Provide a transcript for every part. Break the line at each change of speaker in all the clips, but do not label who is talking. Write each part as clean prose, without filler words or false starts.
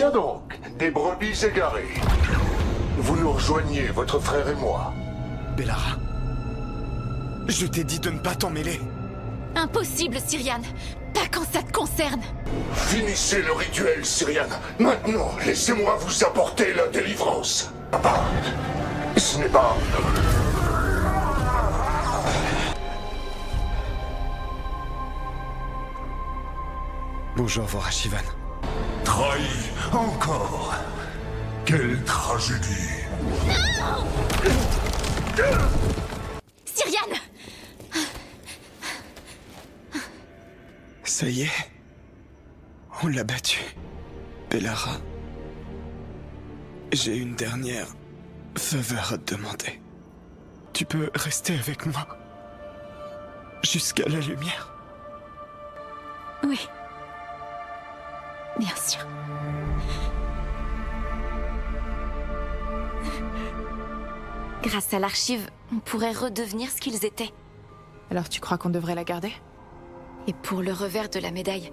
Tiens donc, des brebis égarées. Vous nous rejoignez, votre frère et moi.
Bellara, je t'ai dit de ne pas t'en mêler.
Impossible, Cyrian. Pas quand ça te concerne.
Finissez le rituel, Cyrian. Maintenant, laissez-moi vous apporter la délivrance. Papa, ce n'est pas...
Bonjour, Vorashivan.
Trahi encore. Quelle tragédie.
Cyrian!
Ça y est, on l'a battu. Bellara, j'ai une dernière faveur à te demander. Tu peux rester avec moi jusqu'à la lumière?
Oui. Bien sûr. Grâce à l'archive, on pourrait redevenir ce qu'ils étaient.
Alors tu crois qu'on devrait la garder?
Et pour le revers de la médaille,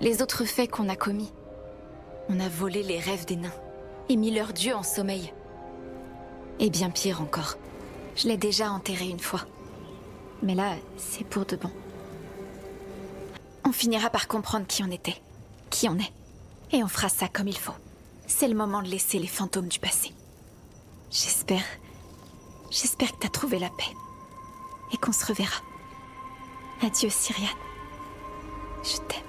les autres faits qu'on a commis. On a volé les rêves des nains et mis leur dieu en sommeil. Et bien pire encore, je l'ai déjà enterré une fois. Mais là, c'est pour de bon. On finira par comprendre qui on était, qui on est. Et on fera ça comme il faut. C'est le moment de laisser les fantômes du passé. J'espère que t'as trouvé la paix. Et qu'on se reverra. Adieu, Cyrian. Je t'aime.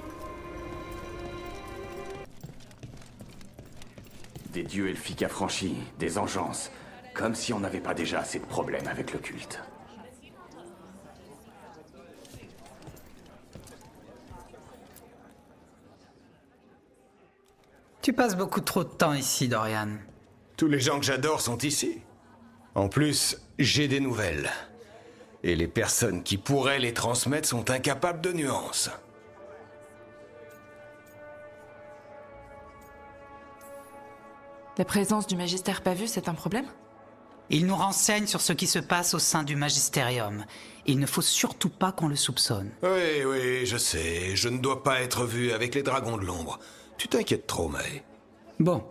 Des dieux elfiques affranchis, des engeances. Comme si on n'avait pas déjà assez de problèmes avec le culte.
Tu passes beaucoup trop de temps ici, Dorian.
Tous les gens que j'adore sont ici. En plus, j'ai des nouvelles. Et les personnes qui pourraient les transmettre sont incapables de nuances.
La présence du magistère pas vu, c'est un problème?
Il nous renseigne sur ce qui se passe au sein du Magistérium. Il ne faut surtout pas qu'on le soupçonne.
Oui, je sais. Je ne dois pas être vu avec les dragons de l'ombre. Tu t'inquiètes trop, May.
Bon,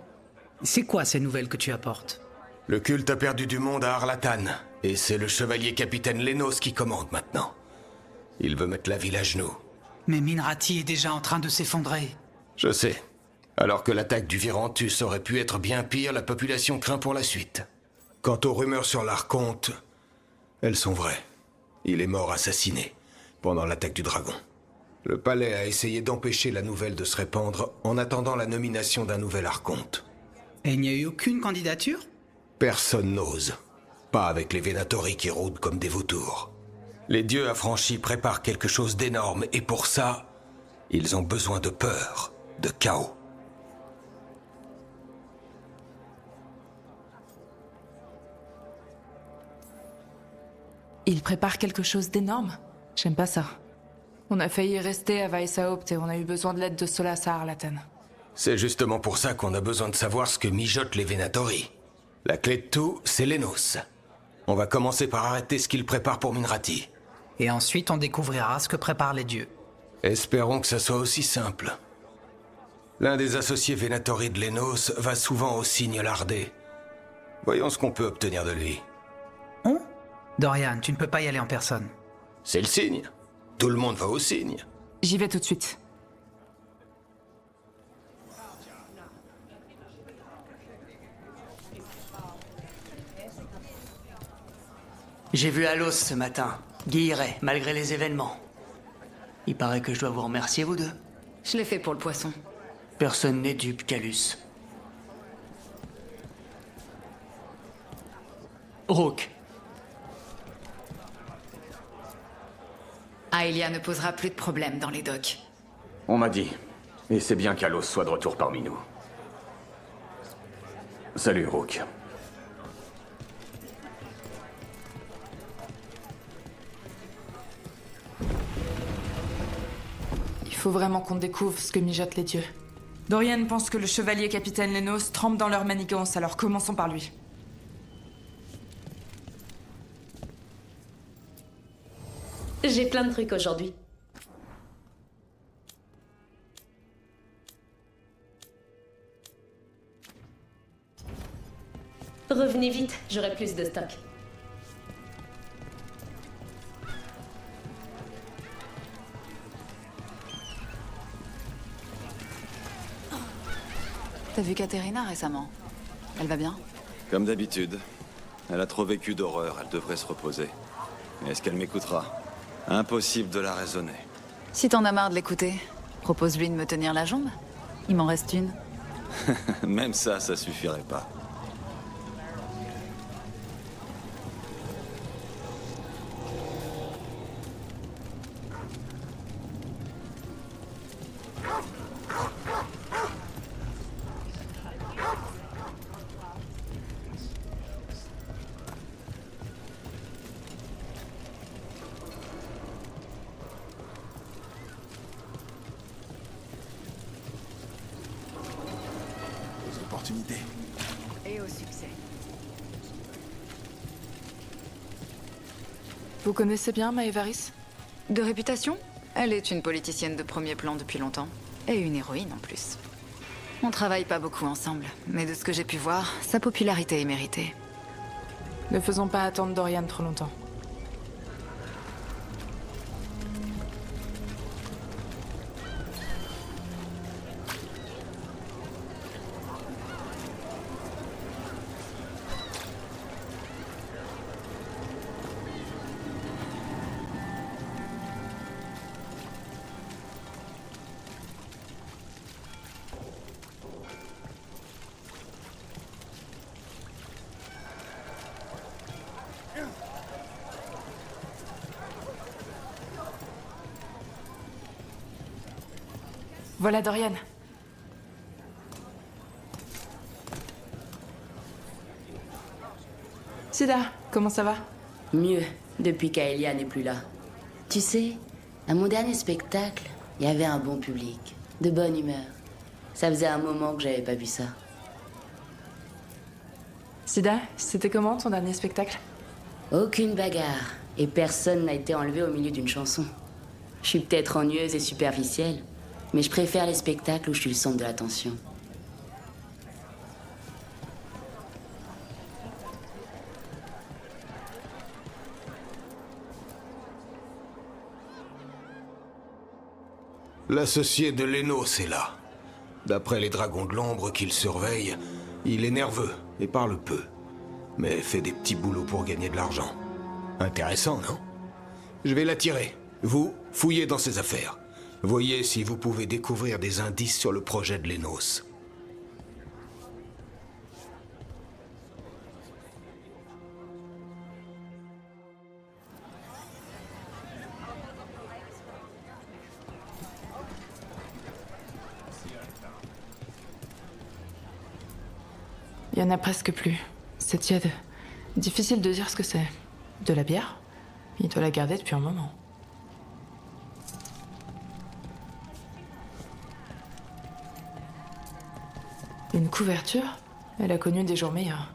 c'est quoi ces nouvelles que tu apportes?
Le culte a perdu du monde à Arlatan. Et c'est le chevalier capitaine Lénos qui commande maintenant. Il veut mettre la ville à genoux.
Mais Minrati est déjà en train de s'effondrer.
Je sais. Alors que l'attaque du Virantus aurait pu être bien pire, la population craint pour la suite. Quant aux rumeurs sur l'Archonte, elles sont vraies. Il est mort assassiné pendant l'attaque du dragon. Le palais a essayé d'empêcher la nouvelle de se répandre en attendant la nomination d'un nouvel Archonte.
Et il n'y a eu aucune candidature?
Personne n'ose. Pas avec les Venatori qui rôdent comme des vautours. Les dieux affranchis préparent quelque chose d'énorme et pour ça, ils ont besoin de peur, de chaos.
Il prépare quelque chose d'énorme? J'aime pas ça. On a failli rester à Weishaupt et on a eu besoin de l'aide de Solas à Arlatan.
C'est justement pour ça qu'on a besoin de savoir ce que mijotent les Venatori. La clé de tout, c'est Lénos. On va commencer par arrêter ce qu'ils préparent pour Minrati.
Et ensuite on découvrira ce que préparent les dieux.
Espérons que ça soit aussi simple. L'un des associés Venatori de Lénos va souvent au Cygne lardé. Voyons ce qu'on peut obtenir de lui.
On? Dorian, tu ne peux pas y aller en personne.
C'est le Cygne. Tout le monde va au Cygne.
J'y vais tout de suite.
J'ai vu Alos ce matin. Guilleret, malgré les événements. Il paraît que je dois vous remercier, vous deux.
Je l'ai fait pour le poisson.
Personne n'est dupe, Calus. Rook.
Aelia ne posera plus de problème dans les docks.
On m'a dit. Et c'est bien qu'Alos soit de retour parmi nous. Salut, Rook.
Il faut vraiment qu'on découvre ce que mijotent les dieux. Dorian pense que le chevalier capitaine Lénos trempe dans leur manigance, alors commençons par lui.
J'ai plein de trucs aujourd'hui. Revenez vite, j'aurai plus de stock.
T'as vu Katerina récemment? Elle va bien?
Comme d'habitude. Elle a trop vécu d'horreur, elle devrait se reposer. Mais est-ce qu'elle m'écoutera? Impossible de la raisonner.
Si t'en as marre de l'écouter, propose-lui de me tenir la jambe. Il m'en reste une.
Même ça suffirait pas.
Et au succès.
Vous connaissez bien Maëvaris?
De réputation, elle est une politicienne de premier plan depuis longtemps. Et une héroïne en plus. On travaille pas beaucoup ensemble, mais de ce que j'ai pu voir, sa popularité est méritée.
Ne faisons pas attendre Dorian trop longtemps. Voilà Dorian. Sida, comment ça va?
Mieux, depuis qu'Aelia n'est plus là. Tu sais, à mon dernier spectacle, il y avait un bon public, de bonne humeur. Ça faisait un moment que j'avais pas vu ça.
Sida, c'était comment ton dernier spectacle?
Aucune bagarre, et personne n'a été enlevé au milieu d'une chanson. Je suis peut-être ennuyeuse et superficielle, mais je préfère les spectacles où je suis le centre de l'attention.
L'associé de Lénos est là. D'après les dragons de l'ombre qu'il surveille, il est nerveux et parle peu. Mais fait des petits boulots pour gagner de l'argent. Intéressant, non? Je vais l'attirer. Vous, fouillez dans ses affaires. Voyez si vous pouvez découvrir des indices sur le projet de Lénos.
Il y en a presque plus. C'est tiède. Difficile de dire ce que c'est. De la bière? Il doit la garder depuis un moment. Une couverture? Elle a connu des jours meilleurs.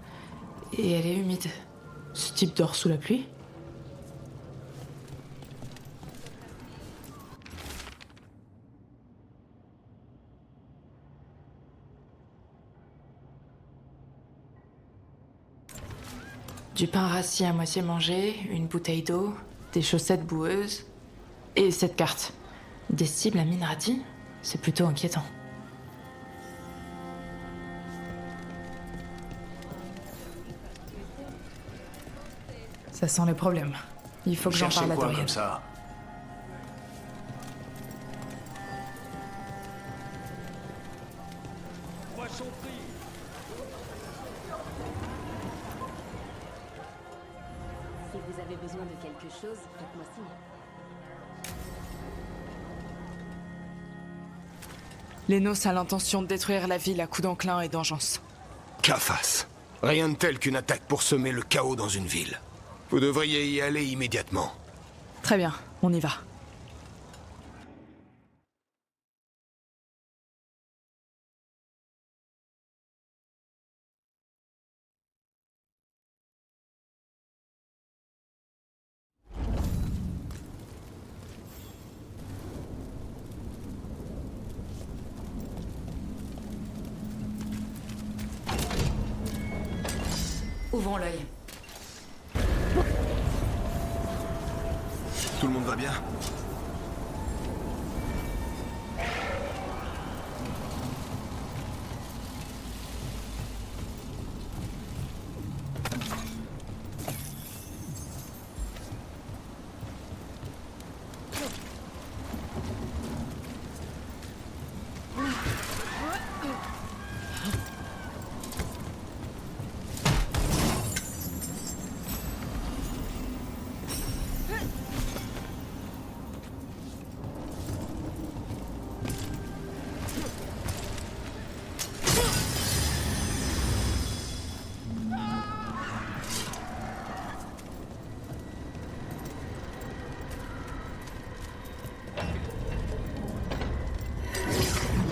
Et elle est humide. Ce type dort sous la pluie? Du pain rassis à moitié mangé, une bouteille d'eau, des chaussettes boueuses. Et cette carte. Des cibles à Minrati? C'est plutôt inquiétant. Ça sent les problèmes. Il faut que j'en parle à Dorian.
Comme ça.
Si vous avez besoin de quelque chose, faites-moi signe.
Lénos a l'intention de détruire la ville à coups d'enclin et d'engeance.
Qu'à-face. Rien de tel qu'une attaque pour semer le chaos dans une ville. Vous devriez y aller immédiatement.
Très bien, on y va.
Ouvrons l'œil.
Tout le monde va bien?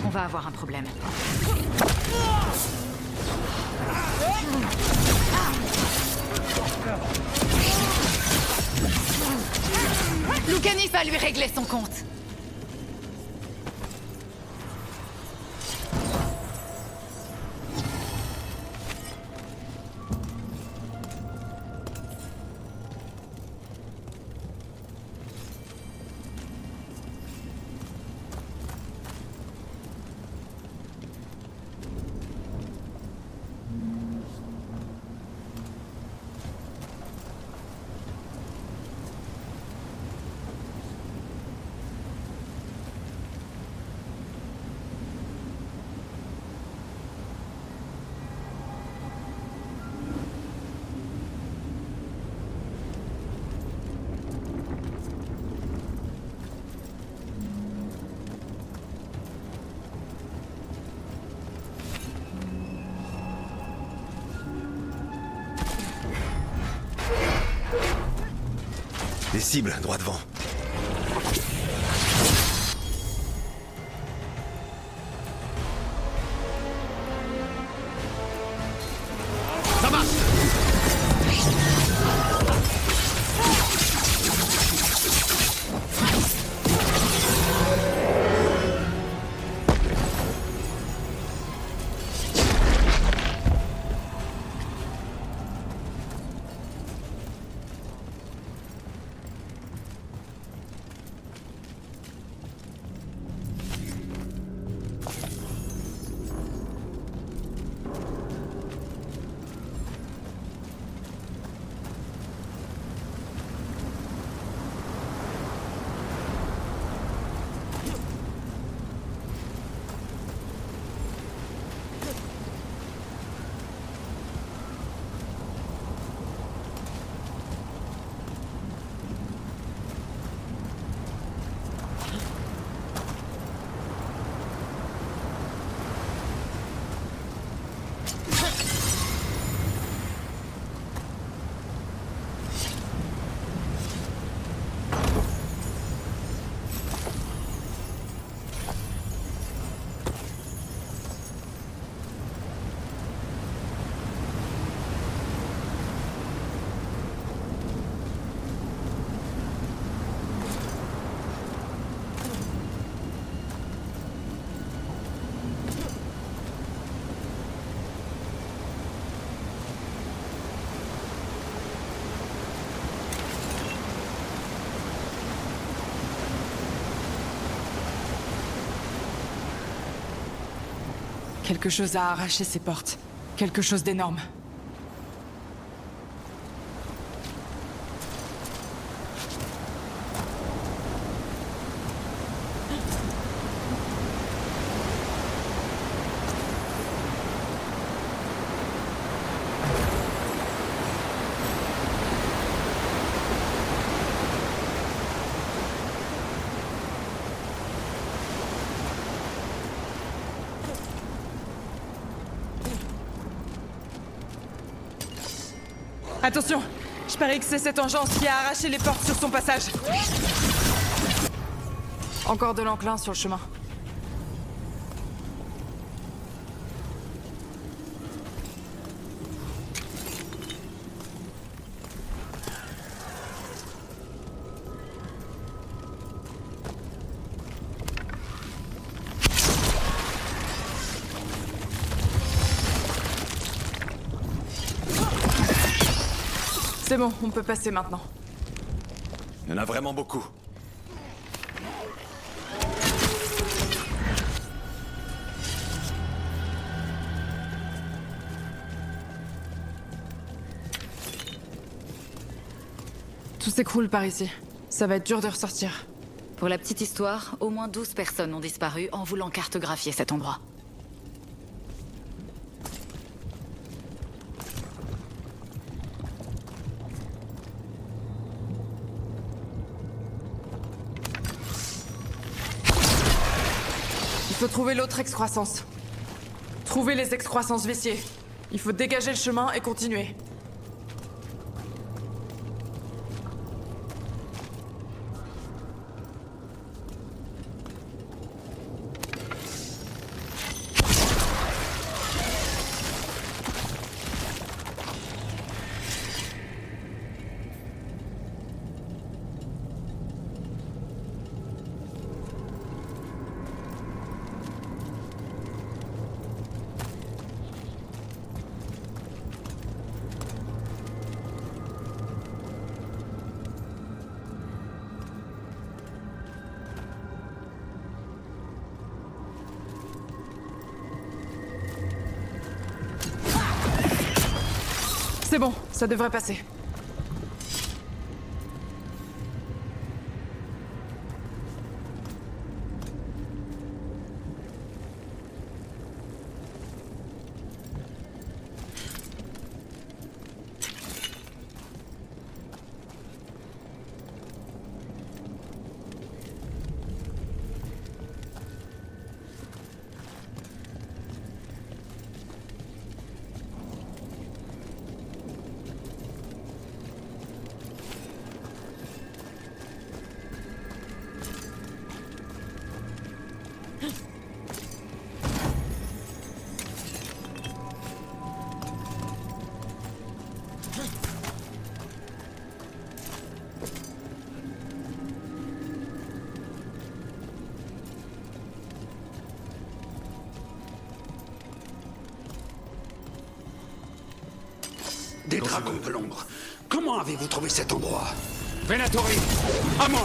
On va avoir un problème. Loukanis va lui régler son compte.
Des cibles, droit devant. Ça marche!
Quelque chose a arraché ces portes. Quelque chose d'énorme. Attention! Je parie que c'est cette engeance qui a arraché les portes sur son passage. Encore de l'enclin sur le chemin.
C'est bon, on peut passer maintenant.
Il y en a vraiment beaucoup.
Tout s'écroule par ici. Ça va être dur de ressortir.
Pour la petite histoire, au moins 12 personnes ont disparu en voulant cartographier cet endroit.
Il faut trouver l'autre excroissance. Trouver les excroissances viciées. Il faut dégager le chemin et continuer. C'est bon, ça devrait passer.
Des dragons de l'ombre. Comment avez-vous trouvé cet endroit? Venatori, à moi!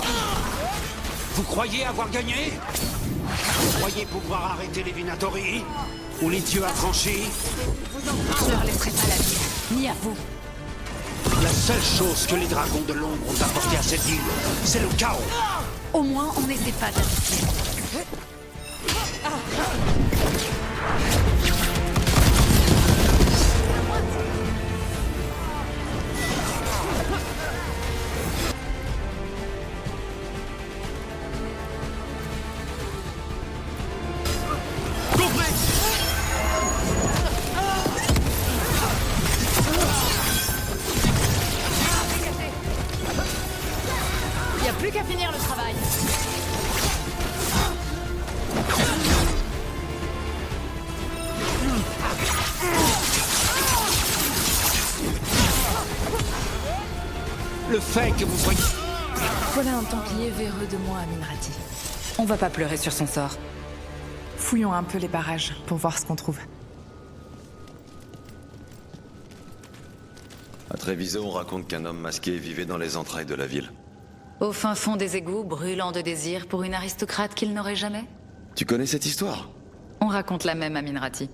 Vous croyez avoir gagné? Vous croyez pouvoir arrêter les Venatori? Ou les dieux affranchis?
Je ne leur laisserai pas la vie, ni à vous.
La seule chose que les dragons de l'ombre ont apporté à cette île, c'est le chaos.
Au moins, on n'essaie pas d'habiter.
Y a plus qu'à finir le travail.
Le fait que vous voyez...
Voilà un templier véreux de moi à Minrati.
On va pas pleurer sur son sort.
Fouillons un peu les parages pour voir ce qu'on trouve.
À Treviso, on raconte qu'un homme masqué vivait dans les entrailles de la ville.
Au fin fond des égouts, brûlant de désir pour une aristocrate qu'il n'aurait jamais.
Tu connais cette histoire?
On raconte la même à Minrati.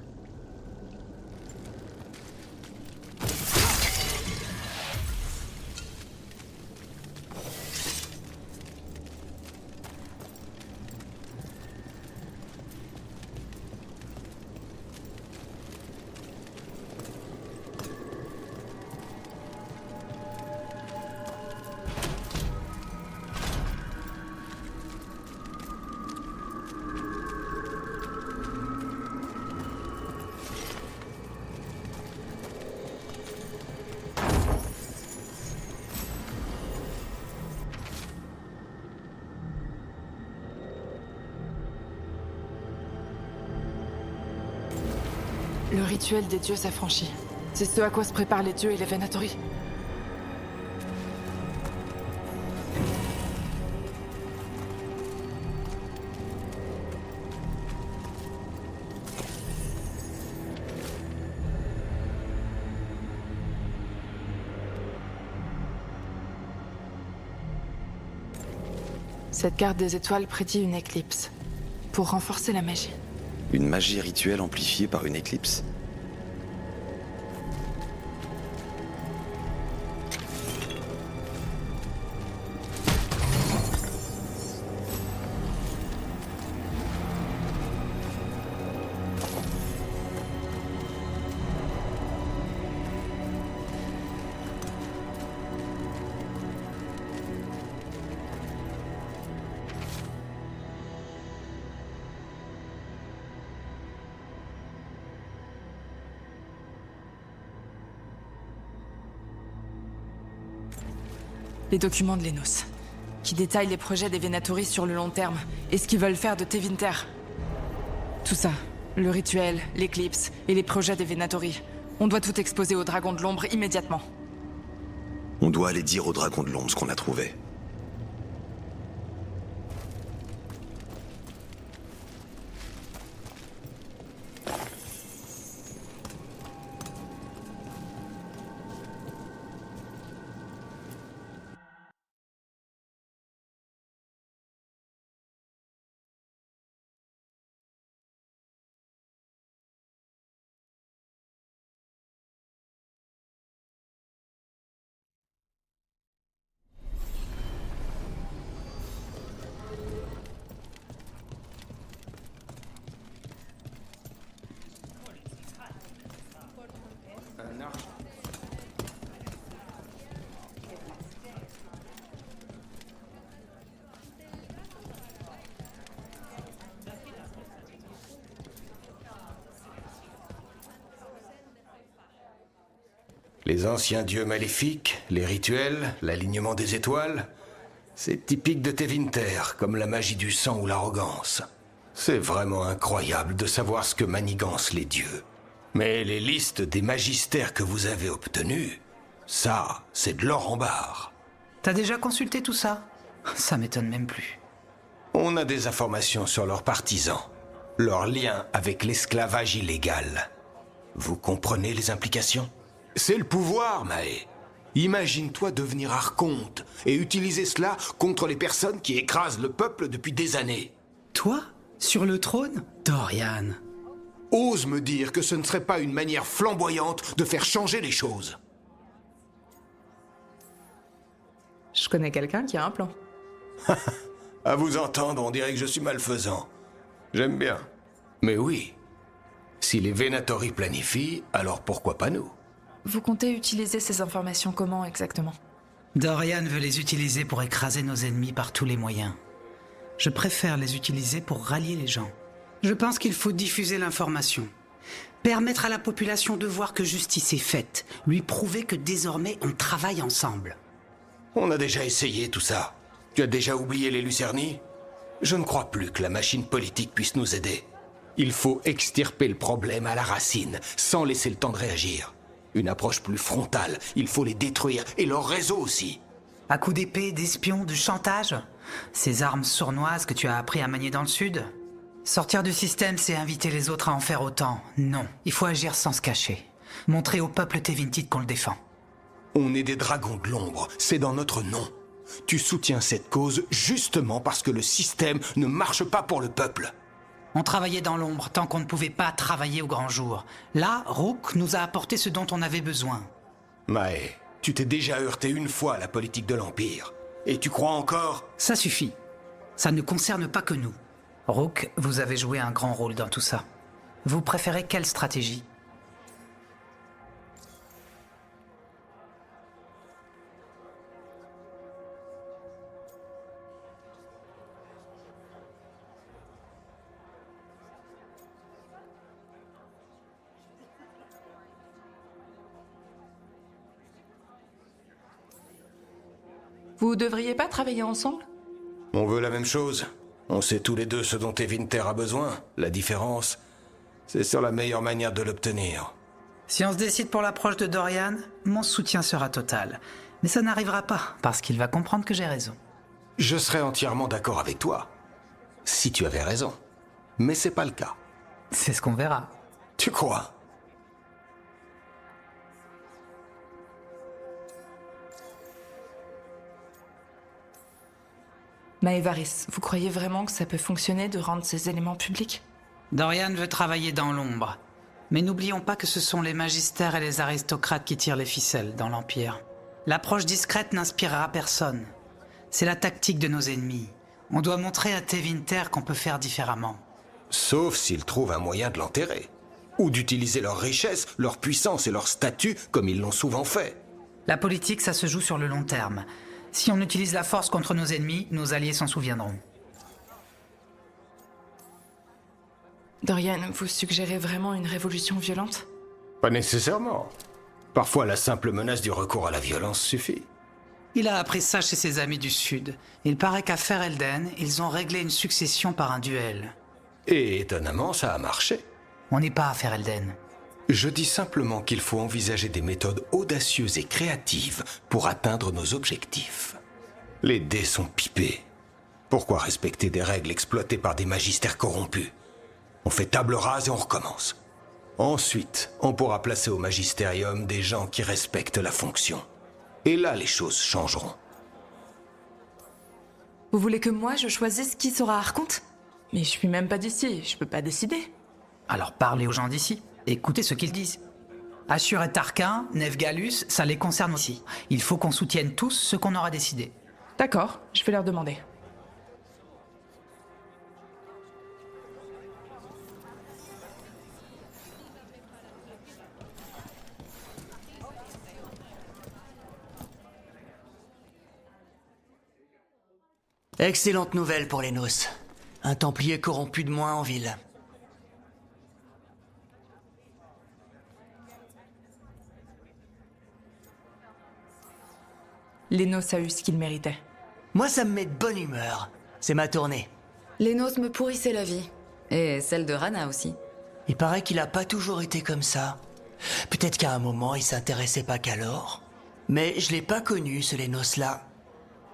Le rituel des dieux s'affranchit. C'est ce à quoi se préparent les dieux et les Venatori.
Cette carte des étoiles prédit une éclipse. Pour renforcer la magie.
Une magie rituelle amplifiée par une éclipse?
Les documents de Lénos, qui détaillent les projets des Venatori sur le long terme et ce qu'ils veulent faire de Tevinter. Tout ça, le rituel, l'éclipse et les projets des Venatori. On doit tout exposer au Dragon de l'Ombre immédiatement.
On doit aller dire au Dragon de l'Ombre ce qu'on a trouvé.
Les anciens dieux maléfiques, les rituels, l'alignement des étoiles, c'est typique de Tevinter, comme la magie du sang ou l'arrogance. C'est vraiment incroyable de savoir ce que manigancent les dieux. Mais les listes des magistères que vous avez obtenus, ça, c'est de l'or en barre.
T'as déjà consulté tout ça? Ça m'étonne même plus.
On a des informations sur leurs partisans, leur lien avec l'esclavage illégal. Vous comprenez les implications? C'est le pouvoir, Mae. Imagine-toi devenir archonte et utiliser cela contre les personnes qui écrasent le peuple depuis des années.
Toi? Sur le trône? Dorian.
Ose me dire que ce ne serait pas une manière flamboyante de faire changer les choses.
Je connais quelqu'un qui a un plan.
À vous entendre, on dirait que je suis malfaisant. J'aime bien. Mais oui, si les Venatori planifient, alors pourquoi pas nous?
Vous comptez utiliser ces informations comment exactement?
Dorian veut les utiliser pour écraser nos ennemis par tous les moyens. Je préfère les utiliser pour rallier les gens. Je pense qu'il faut diffuser l'information. Permettre à la population de voir que justice est faite. Lui prouver que désormais on travaille ensemble.
On a déjà essayé tout ça. Tu as déjà oublié les Lucerni? Je ne crois plus que la machine politique puisse nous aider. Il faut extirper le problème à la racine, sans laisser le temps de réagir. Une approche plus frontale, il faut les détruire, et leur réseau aussi.
À coups d'épée, d'espion, de chantage? Ces armes sournoises que tu as appris à manier dans le Sud? Sortir du système, c'est inviter les autres à en faire autant. Non, il faut agir sans se cacher. Montrer au peuple Tevintid qu'on le défend.
On est des dragons de l'ombre, c'est dans notre nom. Tu soutiens cette cause justement parce que le système ne marche pas pour le peuple.
On travaillait dans l'ombre tant qu'on ne pouvait pas travailler au grand jour. Là, Rook nous a apporté ce dont on avait besoin.
Mae, tu t'es déjà heurté une fois à la politique de l'Empire. Et tu crois encore?
Ça suffit. Ça ne concerne pas que nous. Rook, vous avez joué un grand rôle dans tout ça. Vous préférez quelle stratégie?
Vous devriez pas travailler ensemble?
On veut la même chose. On sait tous les deux ce dont Tevinter a besoin. La différence, c'est sur la meilleure manière de l'obtenir.
Si on se décide pour l'approche de Dorian, mon soutien sera total. Mais ça n'arrivera pas, parce qu'il va comprendre que j'ai raison.
Je serais entièrement d'accord avec toi. Si tu avais raison. Mais c'est pas le cas.
C'est ce qu'on verra.
Tu crois?
Maevaris, vous croyez vraiment que ça peut fonctionner de rendre ces éléments publics?
Dorian veut travailler dans l'ombre. Mais n'oublions pas que ce sont les magistères et les aristocrates qui tirent les ficelles dans l'Empire. L'approche discrète n'inspirera personne. C'est la tactique de nos ennemis. On doit montrer à Tevinter qu'on peut faire différemment.
Sauf s'ils trouvent un moyen de l'enterrer. Ou d'utiliser leur richesse, leur puissance et leur statut comme ils l'ont souvent fait.
La politique, ça se joue sur le long terme. Si on utilise la force contre nos ennemis, nos alliés s'en souviendront.
Dorian, vous suggérez vraiment une révolution violente?
Pas nécessairement. Parfois, la simple menace du recours à la violence suffit.
Il a appris ça chez ses amis du Sud. Il paraît qu'à Ferelden, ils ont réglé une succession par un duel.
Et étonnamment, ça a marché.
On n'est pas à Ferelden.
Je dis simplement qu'il faut envisager des méthodes audacieuses et créatives pour atteindre nos objectifs. Les dés sont pipés. Pourquoi respecter des règles exploitées par des magistères corrompus? On fait table rase et on recommence. Ensuite, on pourra placer au magistérium des gens qui respectent la fonction. Et là, les choses changeront.
Vous voulez que moi, je choisisse qui sera Archonte? Mais je suis même pas d'ici, je peux pas décider.
Alors parlez aux gens d'ici. Écoutez ce qu'ils disent. Assur et Tarquin, Nefgalus, ça les concerne aussi. Il faut qu'on soutienne tous ce qu'on aura décidé.
D'accord, je vais leur demander.
Excellente nouvelle pour les noces. Un Templier corrompu de moins en ville.
Lénos a eu ce qu'il méritait.
Moi, ça me met de bonne humeur. C'est ma tournée.
Lénos me pourrissait la vie. Et celle de Rana aussi.
Il paraît qu'il a pas toujours été comme ça. Peut-être qu'à un moment, il s'intéressait pas qu'à l'or. Mais je l'ai pas connu, ce Lénos-là.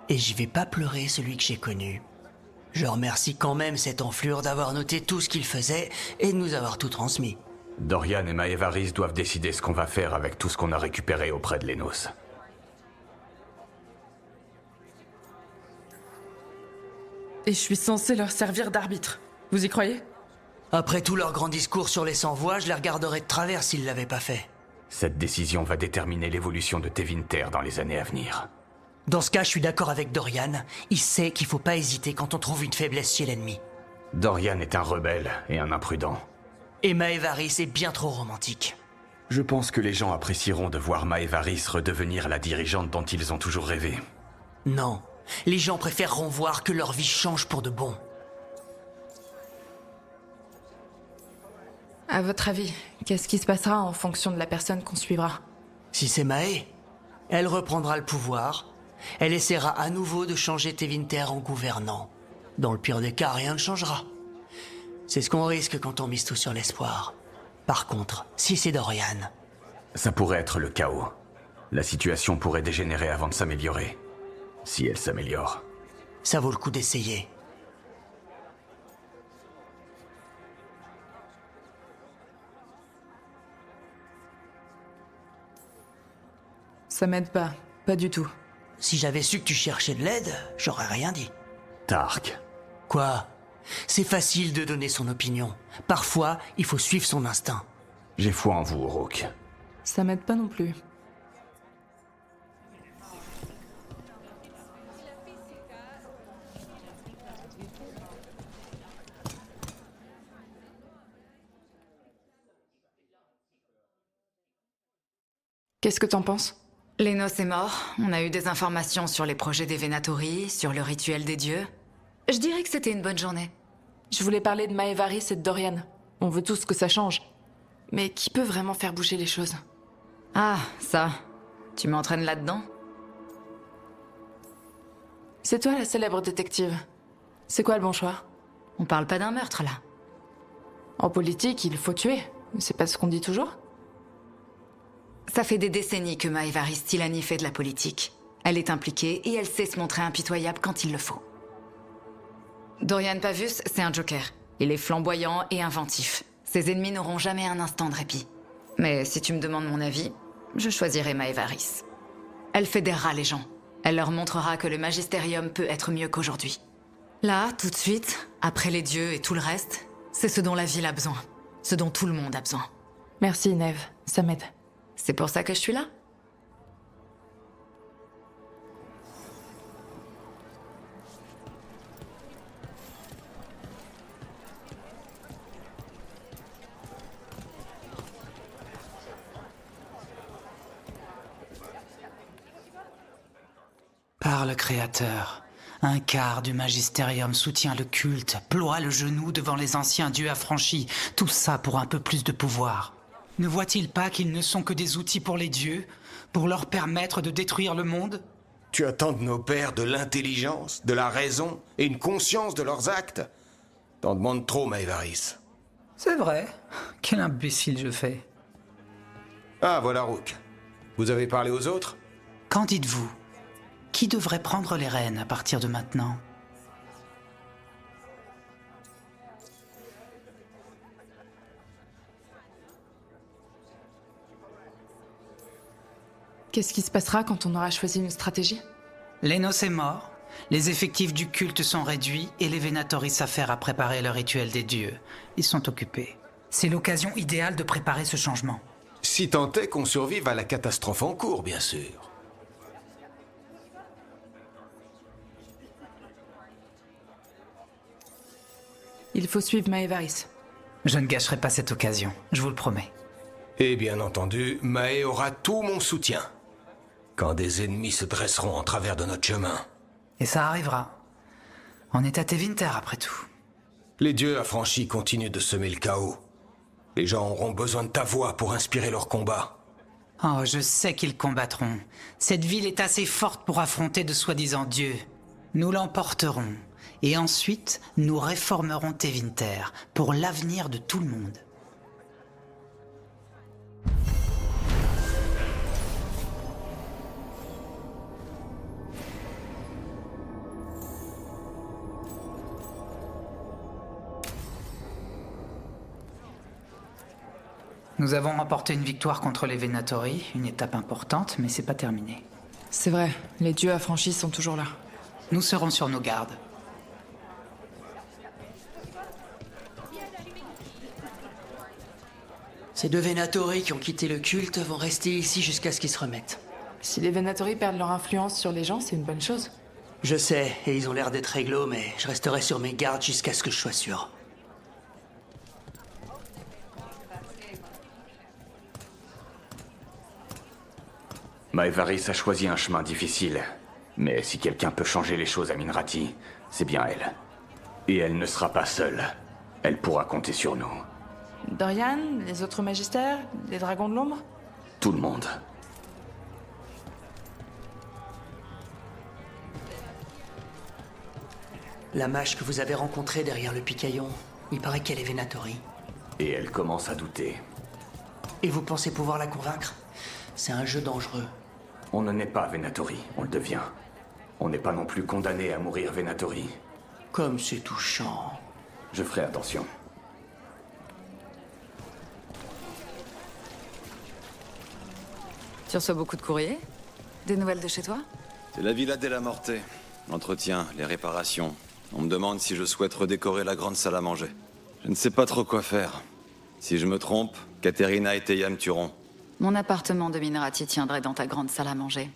Et je vais pas pleurer celui que j'ai connu. Je remercie quand même cette enflure d'avoir noté tout ce qu'il faisait et de nous avoir tout transmis.
Dorian et Maevaris doivent décider ce qu'on va faire avec tout ce qu'on a récupéré auprès de Lénos.
Et je suis censé leur servir d'arbitre. Vous y croyez?
Après tout leur grand discours sur les sans-voix, je les regarderais de travers s'ils l'avaient pas fait.
Cette décision va déterminer l'évolution de Tevinter dans les années à venir.
Dans ce cas, je suis d'accord avec Dorian. Il sait qu'il faut pas hésiter quand on trouve une faiblesse chez l'ennemi.
Dorian est un rebelle et un imprudent.
Et Maevaris est bien trop romantique.
Je pense que les gens apprécieront de voir Maevaris redevenir la dirigeante dont ils ont toujours rêvé.
Non. Les gens préféreront voir que leur vie change pour de bon.
À votre avis, qu'est-ce qui se passera en fonction de la personne qu'on suivra?
Si c'est Mae, elle reprendra le pouvoir. Elle essaiera à nouveau de changer Tevinter en gouvernant. Dans le pire des cas, rien ne changera. C'est ce qu'on risque quand on mise tout sur l'espoir. Par contre, si c'est Dorian...
Ça pourrait être le chaos. La situation pourrait dégénérer avant de s'améliorer. Si elle s'améliore.
Ça vaut le coup d'essayer.
Ça m'aide pas du tout.
Si j'avais su que tu cherchais de l'aide, j'aurais rien dit.
Tark.
Quoi? C'est facile de donner son opinion. Parfois, il faut suivre son instinct.
J'ai foi en vous, Rook.
Ça m'aide pas non plus. Qu'est-ce que t'en penses?
Lénos est mort. On a eu des informations sur les projets des Venatori, sur le rituel des dieux. Je dirais que c'était une bonne journée.
Je voulais parler de Maevaris et de Dorian. On veut tous que ça change. Mais qui peut vraiment faire bouger les choses?
Ah, ça. Tu m'entraînes là-dedans?
C'est toi la célèbre détective. C'est quoi le bon choix?
On parle pas d'un meurtre, là.
En politique, il faut tuer. C'est pas ce qu'on dit toujours?
Ça fait des décennies que Maevaris Tilani fait de la politique. Elle est impliquée et elle sait se montrer impitoyable quand il le faut. Dorian Pavus, c'est un joker. Il est flamboyant et inventif. Ses ennemis n'auront jamais un instant de répit. Mais si tu me demandes mon avis, je choisirai Maevaris. Elle fédérera les gens. Elle leur montrera que le Magistérium peut être mieux qu'aujourd'hui. Là, tout de suite, après les dieux et tout le reste, c'est ce dont la ville a besoin. Ce dont tout le monde a besoin.
Merci, Neve. Ça m'aide.
C'est pour ça que je suis là.
Par le Créateur, un quart du Magistérium soutient le culte, ploie le genou devant les anciens dieux affranchis, tout ça pour un peu plus de pouvoir. Ne voit-il pas qu'ils ne sont que des outils pour les dieux, pour leur permettre de détruire le monde?
Tu attends de nos pères de l'intelligence, de la raison et une conscience de leurs actes? T'en demandes trop, Maevaris.
C'est vrai. Quel imbécile je fais.
Ah, voilà Rook. Vous avez parlé aux autres?
Qu'en dites-vous? Qui devrait prendre les rênes à partir de maintenant?
Qu'est-ce qui se passera quand on aura choisi une stratégie?
Lénos est mort, les effectifs du culte sont réduits et les Venatori s'affairent à préparer le rituel des dieux. Ils sont occupés. C'est l'occasion idéale de préparer ce changement.
Si tant est qu'on survive à la catastrophe en cours, bien sûr.
Il faut suivre Maevaris.
Je ne gâcherai pas cette occasion, je vous le promets.
Et bien entendu, Mae aura tout mon soutien. Quand des ennemis se dresseront en travers de notre chemin.
Et ça arrivera. On est à Tevinter après tout.
Les dieux affranchis continuent de semer le chaos. Les gens auront besoin de ta voix pour inspirer leur combat.
Oh, je sais qu'ils combattront. Cette ville est assez forte pour affronter de soi-disant dieux. Nous l'emporterons. Et ensuite, nous réformerons Tevinter pour l'avenir de tout le monde. Nous avons remporté une victoire contre les Venatori, une étape importante, mais c'est pas terminé.
C'est vrai, les dieux affranchis sont toujours là.
Nous serons sur nos gardes.
Ces deux Venatori qui ont quitté le culte vont rester ici jusqu'à ce qu'ils se remettent.
Si les Venatori perdent leur influence sur les gens, c'est une bonne chose.
Je sais, et ils ont l'air d'être réglo, mais je resterai sur mes gardes jusqu'à ce que je sois sûr.
Maevaris a choisi un chemin difficile. Mais si quelqu'un peut changer les choses à Minrati, c'est bien elle. Et elle ne sera pas seule. Elle pourra compter sur nous.
Dorian, les autres magistères, les dragons de l'ombre?
Tout le monde.
La mage que vous avez rencontrée derrière le Picaillon, il paraît qu'elle est Venatori.
Et elle commence à douter.
Et vous pensez pouvoir la convaincre? C'est un jeu dangereux.
On ne naît pas Venatori, on le devient. On n'est pas non plus condamné à mourir Venatori.
Comme c'est touchant.
Je ferai attention.
Tu reçois beaucoup de courriers? Des nouvelles de chez toi?
C'est la Villa della Morte. L'entretien, les réparations. On me demande si je souhaite redécorer la grande salle à manger. Je ne sais pas trop quoi faire. Si je me trompe, Caterina et Teia me tueront.
Mon appartement de Minrati tiendrait dans ta grande salle à manger.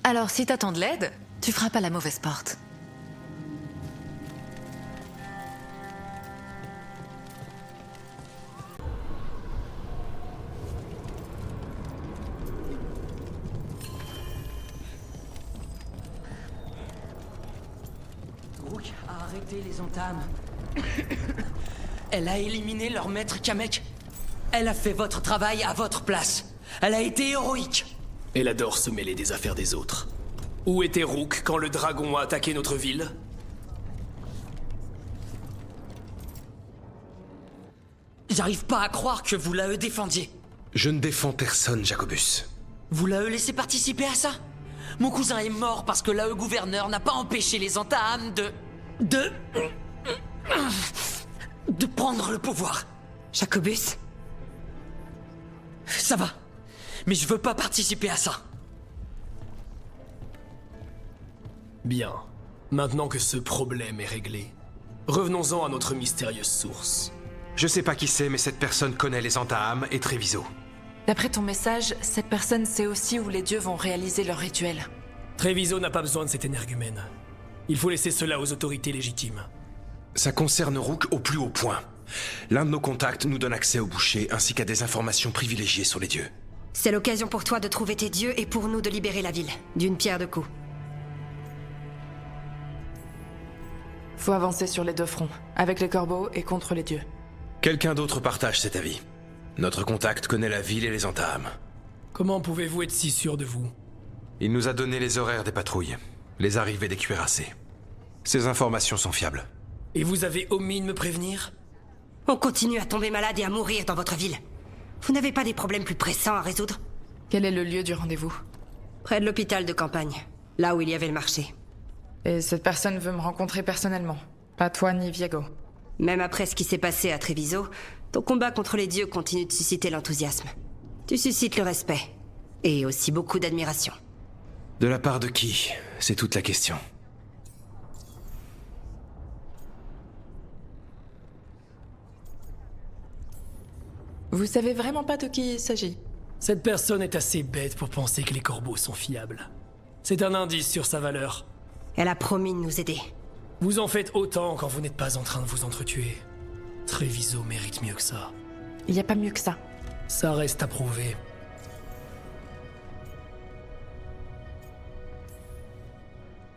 Alors si t'attends de l'aide, tu frappes à la mauvaise porte.
Rook a arrêté les entames. Elle a éliminé leur maître Kamek. Elle a fait votre travail à votre place. Elle a été héroïque.
Elle adore se mêler des affaires des autres. Où était Rook quand le dragon a attaqué notre ville?
J'arrive pas à croire que vous la défendiez.
Je ne défends personne, Jacobus.
Vous la laissez participer à ça? Mon cousin est mort parce que l'AE gouverneur n'a pas empêché les entames de prendre le pouvoir.
Jacobus?
Ça va. Mais je veux pas participer à ça.
Bien. Maintenant que ce problème est réglé, revenons-en à notre mystérieuse source.
Je sais pas qui c'est, mais cette personne connaît les Antaham et Treviso.
D'après ton message, cette personne sait aussi où les dieux vont réaliser leur rituel.
Treviso n'a pas besoin de cet énergumène. Il faut laisser cela aux autorités légitimes.
Ça concerne Rook au plus haut point. L'un de nos contacts nous donne accès au boucher ainsi qu'à des informations privilégiées sur les dieux.
C'est l'occasion pour toi de trouver tes dieux et pour nous de libérer la ville. D'une pierre deux coups.
Faut avancer sur les deux fronts, avec les corbeaux et contre les dieux.
Quelqu'un d'autre partage cet avis. Notre contact connaît la ville et les Antaham.
Comment pouvez-vous être si sûr de vous?
Il nous a donné les horaires des patrouilles, les arrivées des cuirassés. Ces informations sont fiables.
Et vous avez omis de me prévenir?
On continue à tomber malade et à mourir dans votre ville. Vous n'avez pas des problèmes plus pressants à résoudre?
Quel est le lieu du rendez-vous?
Près de l'hôpital de campagne, là où il y avait le marché.
Et cette personne veut me rencontrer personnellement, pas toi ni Viego.
Même après ce qui s'est passé à Treviso, ton combat contre les dieux continue de susciter l'enthousiasme. Tu suscites le respect, et aussi beaucoup d'admiration.
De la part de qui? C'est toute la question.
Vous savez vraiment pas de qui il s'agit?
Cette personne est assez bête pour penser que les corbeaux sont fiables. C'est un indice sur sa valeur.
Elle a promis de nous aider.
Vous en faites autant quand vous n'êtes pas en train de vous entretuer. Treviso mérite mieux que ça.
Il y a pas mieux que ça.
Ça reste à prouver.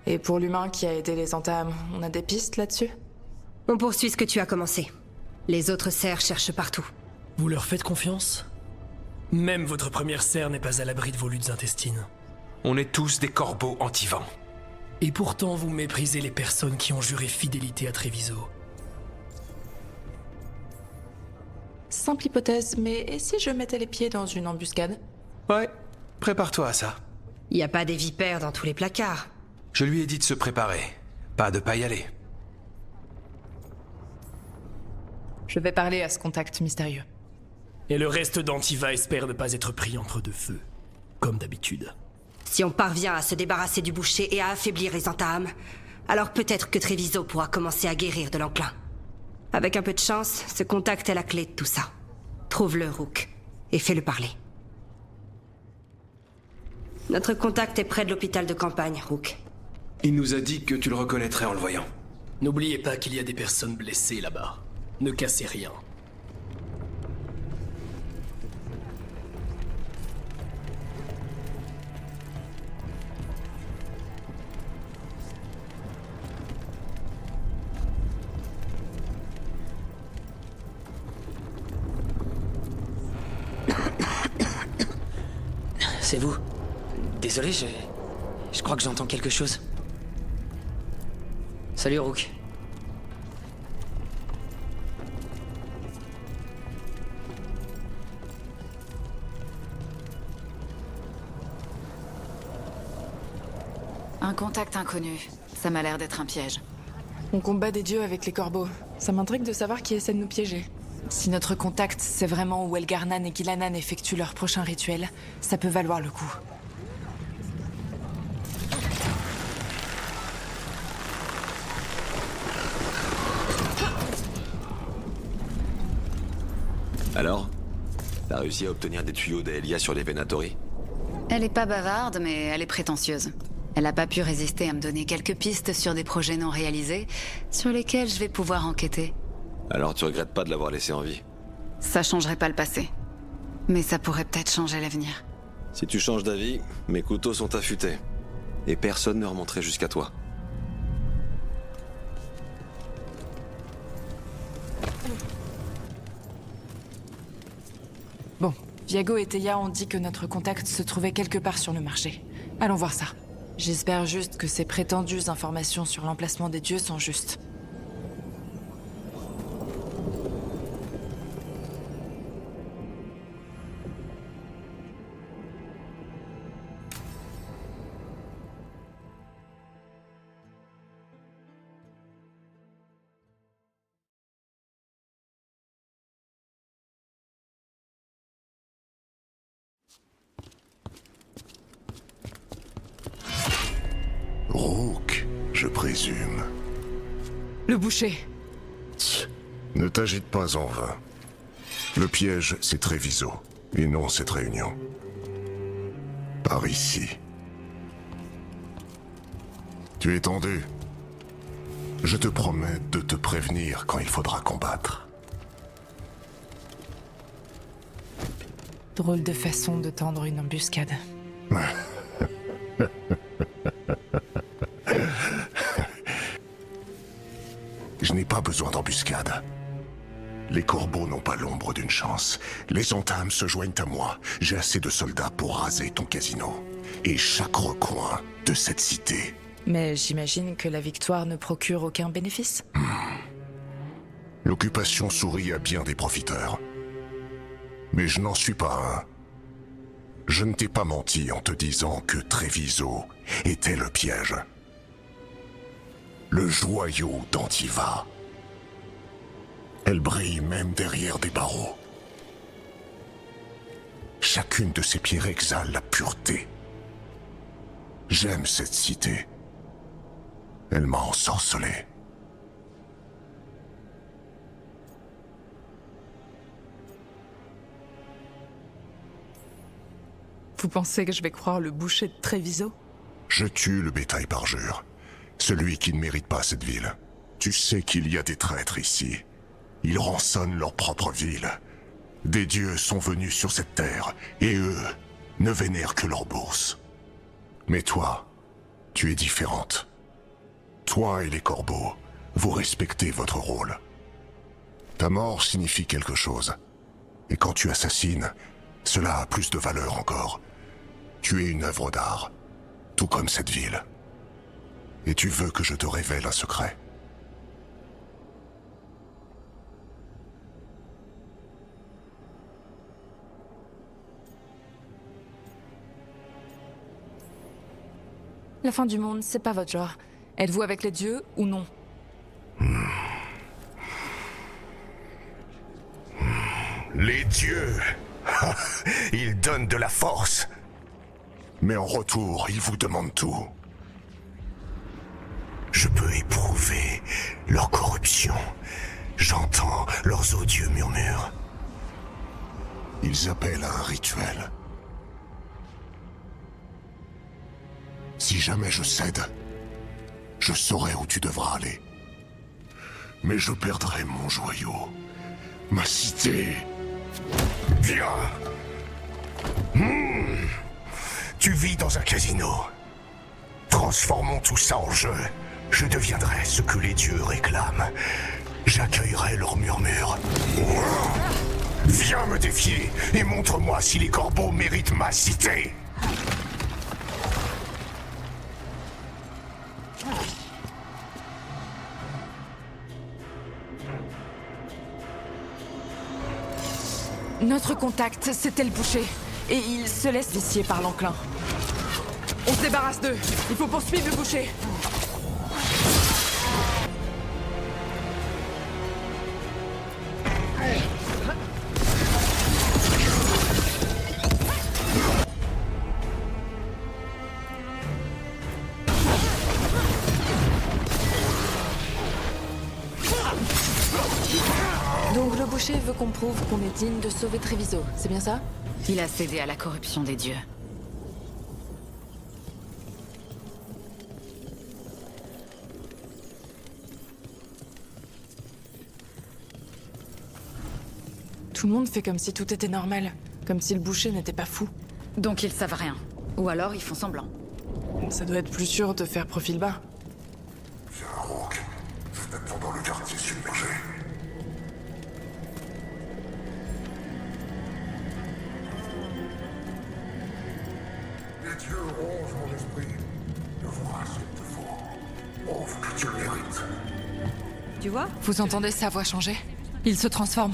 Et pour l'humain qui a aidé les Antaham, on a des pistes là-dessus?
On poursuit ce que tu as commencé. Les autres serfs cherchent partout.
Vous leur faites confiance? Même votre première serre n'est pas à l'abri de vos luttes intestines.
On est tous des corbeaux anti-vent.
Et pourtant vous méprisez les personnes qui ont juré fidélité à Treviso.
Simple hypothèse, mais et si je mettais les pieds dans une embuscade?
Ouais, prépare-toi à ça.
Y a pas des vipères dans tous les placards.
Je lui ai dit de se préparer, pas de pas y aller.
Je vais parler à ce contact mystérieux.
Et le reste d'Antiva espère ne pas être pris entre deux feux, comme d'habitude.
Si on parvient à se débarrasser du boucher et à affaiblir les Antaham, alors peut-être que Treviso pourra commencer à guérir de l'enclin. Avec un peu de chance, ce contact est la clé de tout ça. Trouve-le, Rook, et fais-le parler. Notre contact est près de l'hôpital de campagne, Rook.
Il nous a dit que tu le reconnaîtrais en le voyant.
N'oubliez pas qu'il y a des personnes blessées là-bas. Ne cassez rien.
C'est vous. Désolé, je crois que j'entends quelque chose. Salut, Rook.
Un contact inconnu. Ça m'a l'air d'être un piège.
On combat des dieux avec les corbeaux. Ça m'intrigue de savoir qui essaie de nous piéger. Si notre contact, c'est vraiment où Elgarnan et Gilanan effectuent leur prochain rituel, ça peut valoir le coup.
Alors? T'as réussi à obtenir des tuyaux d'Aelia sur les Venatori?
Elle est pas bavarde, mais elle est prétentieuse. Elle a pas pu résister à me donner quelques pistes sur des projets non réalisés, sur lesquels je vais pouvoir enquêter.
Alors tu regrettes pas de l'avoir laissé en vie?
Ça changerait pas le passé. Mais ça pourrait peut-être changer l'avenir.
Si tu changes d'avis, mes couteaux sont affûtés. Et personne ne remonterait jusqu'à toi.
Bon, Viego et Teia ont dit que notre contact se trouvait quelque part sur le marché. Allons voir ça. J'espère juste que ces prétendues informations sur l'emplacement des dieux sont justes.
Rook, je prie. présume.
Le boucher.
Ne t'agite pas en vain. Le piège, c'est Treviso, et non cette réunion. Par ici. Tu es tendu. Je te promets de te prévenir quand il faudra combattre.
Drôle de façon de tendre une embuscade.
Je n'ai pas besoin d'embuscade. Les corbeaux n'ont pas l'ombre d'une chance. Les entames se joignent à moi. J'ai assez de soldats pour raser ton casino. Et chaque recoin de cette cité.
Mais j'imagine que la victoire ne procure aucun bénéfice.
L'occupation sourit à bien des profiteurs. Mais je n'en suis pas un. Je ne t'ai pas menti en te disant que Treviso était le piège. Le joyau d'Antiva. Elle brille même derrière des barreaux. Chacune de ses pierres exhale la pureté. J'aime cette cité. Elle m'a ensorcelé.
Vous pensez que je vais croire le boucher de Treviso?
Je tue le bétail parjure. Celui qui ne mérite pas cette ville. Tu sais qu'il y a des traîtres ici. Ils rançonnent leur propre ville. Des dieux sont venus sur cette terre, et eux ne vénèrent que leur bourse. Mais toi, tu es différente. Toi et les corbeaux, vous respectez votre rôle. Ta mort signifie quelque chose. Et quand tu assassines, cela a plus de valeur encore. Tu es une œuvre d'art, tout comme cette ville. Et tu veux que je te révèle un secret.
La fin du monde, c'est pas votre genre. Êtes-vous avec les dieux ou non?
Les dieux, ils donnent de la force. Mais en retour, ils vous demandent tout. Je peux éprouver leur corruption. J'entends leurs odieux murmures. Ils appellent à un rituel. Si jamais je cède, je saurai où tu devras aller. Mais je perdrai mon joyau, ma cité. Viens. Tu vis dans un casino. Transformons tout ça en jeu. Je deviendrai ce que les dieux réclament. J'accueillerai leurs murmures. Viens me défier et montre-moi si les corbeaux méritent ma cité.
Notre contact, c'était le boucher. Et il se laisse vicier par l'enclin. On se débarrasse d'eux. Il faut poursuivre le boucher. Donc le boucher veut qu'on prouve qu'on est digne de sauver Treviso, c'est bien ça?
Il a cédé à la corruption des dieux.
Tout le monde fait comme si tout était normal, comme si le boucher n'était pas fou.
Donc ils savent rien. Ou alors ils font semblant.
Ça doit être plus sûr de faire profil bas.
Viens, Rook. Je t'attends dans le quartier submergé. Les dieux rongent mon esprit. Ne vois ce qu'il te faut. Prouve que tu le mérites.
Tu vois? Vous entendez sa voix changer? Il se transforme.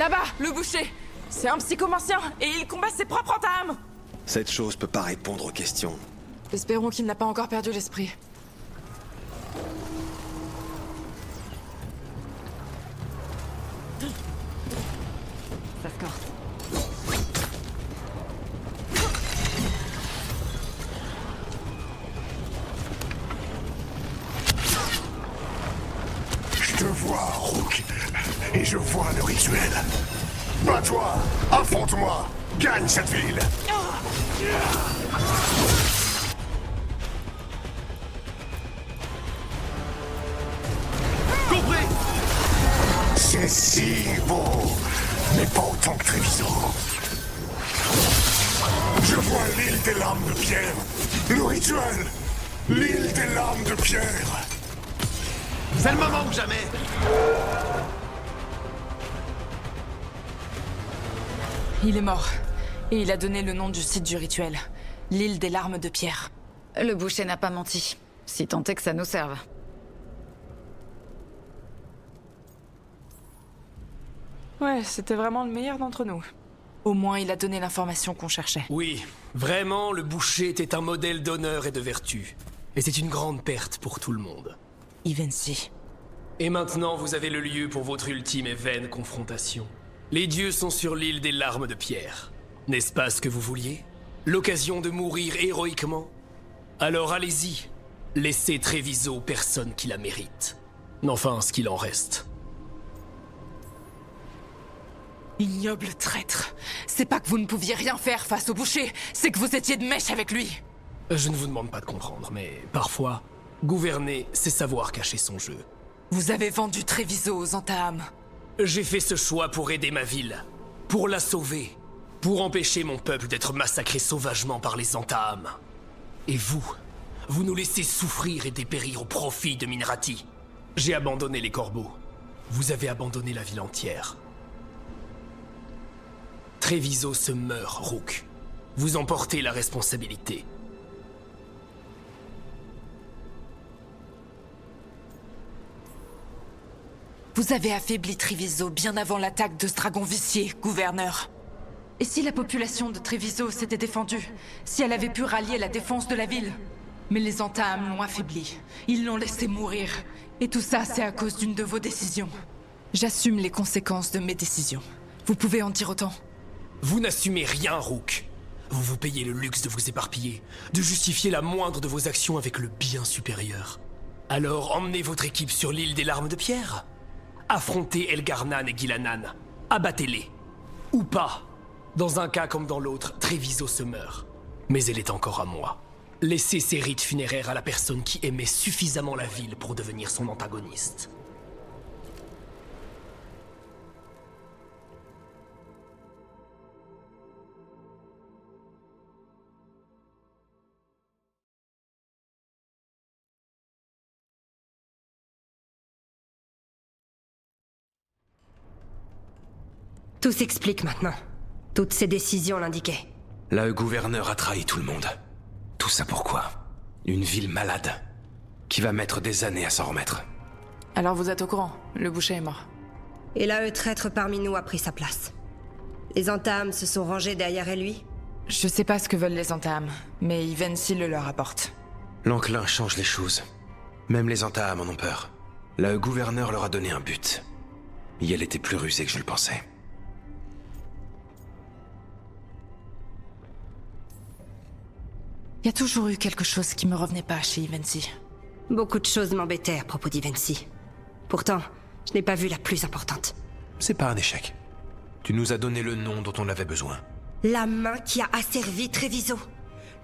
Là-bas, le boucher. C'est un psychomancien et il combat ses propres entames.
Cette chose peut pas répondre aux questions.
Espérons qu'il n'a pas encore perdu l'esprit.
Ça se corse.
Je te vois, Rook, et je vois le rituel. Bats-toi, affronte-moi, gagne cette ville.
Compris.
C'est si beau, mais pas autant que Treviso. Je vois l'île des lames de pierre. Le rituel, l'île des lames de pierre.
C'est le moment ou jamais.
Il est mort. Et il a donné le nom du site du rituel. L'île des larmes de pierre.
Le boucher n'a pas menti. Si tant est que ça nous serve.
Ouais, c'était vraiment le meilleur d'entre nous. Au moins, il a donné l'information qu'on cherchait.
Oui, vraiment, le boucher était un modèle d'honneur et de vertu. Et c'est une grande perte pour tout le monde.
Ivensi.
Et maintenant, vous avez le lieu pour votre ultime et vaine confrontation. Les dieux sont sur l'île des larmes de pierre. N'est-ce pas ce que vous vouliez? L'occasion de mourir héroïquement? Alors allez-y. Laissez Treviso personne qui la mérite. Enfin, ce qu'il en reste.
Ignoble traître. C'est pas que vous ne pouviez rien faire face au boucher, c'est que vous étiez de mèche avec lui.
Je ne vous demande pas de comprendre, mais parfois, gouverner, c'est savoir cacher son jeu.
Vous avez vendu Treviso aux Antaham.
J'ai fait ce choix pour aider ma ville, pour la sauver, pour empêcher mon peuple d'être massacré sauvagement par les Antaham. Et vous nous laissez souffrir et dépérir au profit de Minrati. J'ai abandonné les corbeaux. Vous avez abandonné la ville entière. Treviso se meurt, Rook. Vous en portez la responsabilité.
Vous avez affaibli Treviso bien avant l'attaque de ce dragon vicié, gouverneur. Et si la population de Treviso s'était défendue? Si elle avait pu rallier la défense de la ville? Mais les Antaham l'ont affaibli. Ils l'ont laissé mourir. Et tout ça, c'est à cause d'une de vos décisions. J'assume les conséquences de mes décisions. Vous pouvez en dire autant?
Vous n'assumez rien, Rook. Vous vous payez le luxe de vous éparpiller, de justifier la moindre de vos actions avec le bien supérieur. Alors emmenez votre équipe sur l'île des larmes de pierre. Affrontez Elgar'nan et Gilanan. Abattez-les. Ou pas. Dans un cas comme dans l'autre, Treviso se meurt. Mais elle est encore à moi. Laissez ces rites funéraires à la personne qui aimait suffisamment la ville pour devenir son antagoniste.
Tout s'explique maintenant. Toutes ces décisions l'indiquaient.
Le gouverneur a trahi tout le monde. Tout ça pourquoi? Une ville malade, qui va mettre des années à s'en remettre.
Alors vous êtes au courant, le boucher est mort.
Et là, traître parmi nous a pris sa place. Les Antaham se sont rangés derrière lui.
Je sais pas ce que veulent les Antaham, mais Ivensi le leur apporte.
L'enclin change les choses. Même les Antaham en ont peur. Le gouverneur leur a donné un but. Et elle était plus rusée que je le pensais.
Il y a toujours eu quelque chose qui me revenait pas chez Ivensi.
Beaucoup de choses m'embêtaient à propos d'Ivensi. Pourtant, je n'ai pas vu la plus importante.
C'est pas un échec. Tu nous as donné le nom dont on avait besoin.
La main qui a asservi Treviso.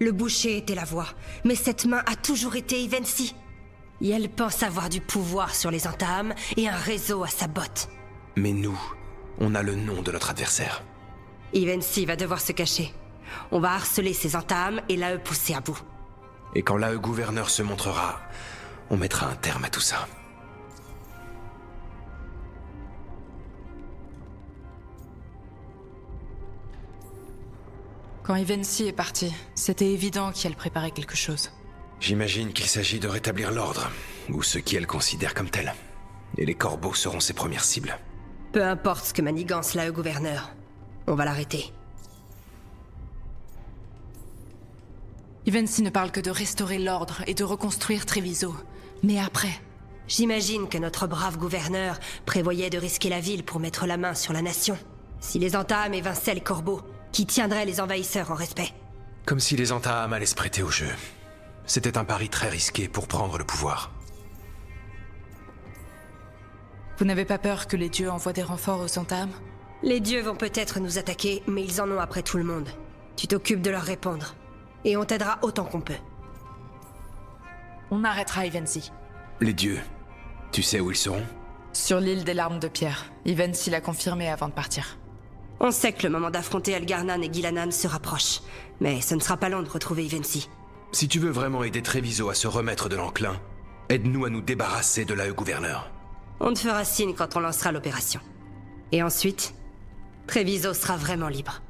Le boucher était la voix, mais cette main a toujours été Ivensi. Et elle pense avoir du pouvoir sur les Antaham et un réseau à sa botte.
Mais nous, on a le nom de notre adversaire.
Ivensi va devoir se cacher. On va harceler ses Antaham et l'AE pousser à bout.
Et quand l'AE gouverneur se montrera, on mettra un terme à tout ça.
Quand Ivensi est parti, c'était évident qu'elle préparait quelque chose.
J'imagine qu'il s'agit de rétablir l'ordre, ou ce qu'elle considère comme tel. Et les corbeaux seront ses premières cibles.
Peu importe ce que manigance là, gouverneur. On va l'arrêter.
Ivency ne parle que de restaurer l'ordre et de reconstruire Treviso. Mais après?
J'imagine que notre brave gouverneur prévoyait de risquer la ville pour mettre la main sur la nation. Si les Antaam évinçaient les corbeaux, qui tiendraient les envahisseurs en respect?
Comme si les Antaam allaient se prêter au jeu. C'était un pari très risqué pour prendre le pouvoir.
Vous n'avez pas peur que les dieux envoient des renforts aux Antaam?
Les dieux vont peut-être nous attaquer, mais ils en ont après tout le monde. Tu t'occupes de leur répondre. Et on t'aidera autant qu'on peut.
On arrêtera Ivency.
Les dieux, tu sais où ils seront?
Sur l'île des larmes de pierre. Ivency l'a confirmé avant de partir.
On sait que le moment d'affronter Elgarnan et Gilanan se rapproche. Mais ce ne sera pas long de retrouver Ivency.
Si tu veux vraiment aider Treviso à se remettre de l'enclin, aide-nous à nous débarrasser de l'AE gouverneur.
On te fera signe quand on lancera l'opération. Et ensuite, Treviso sera vraiment libre.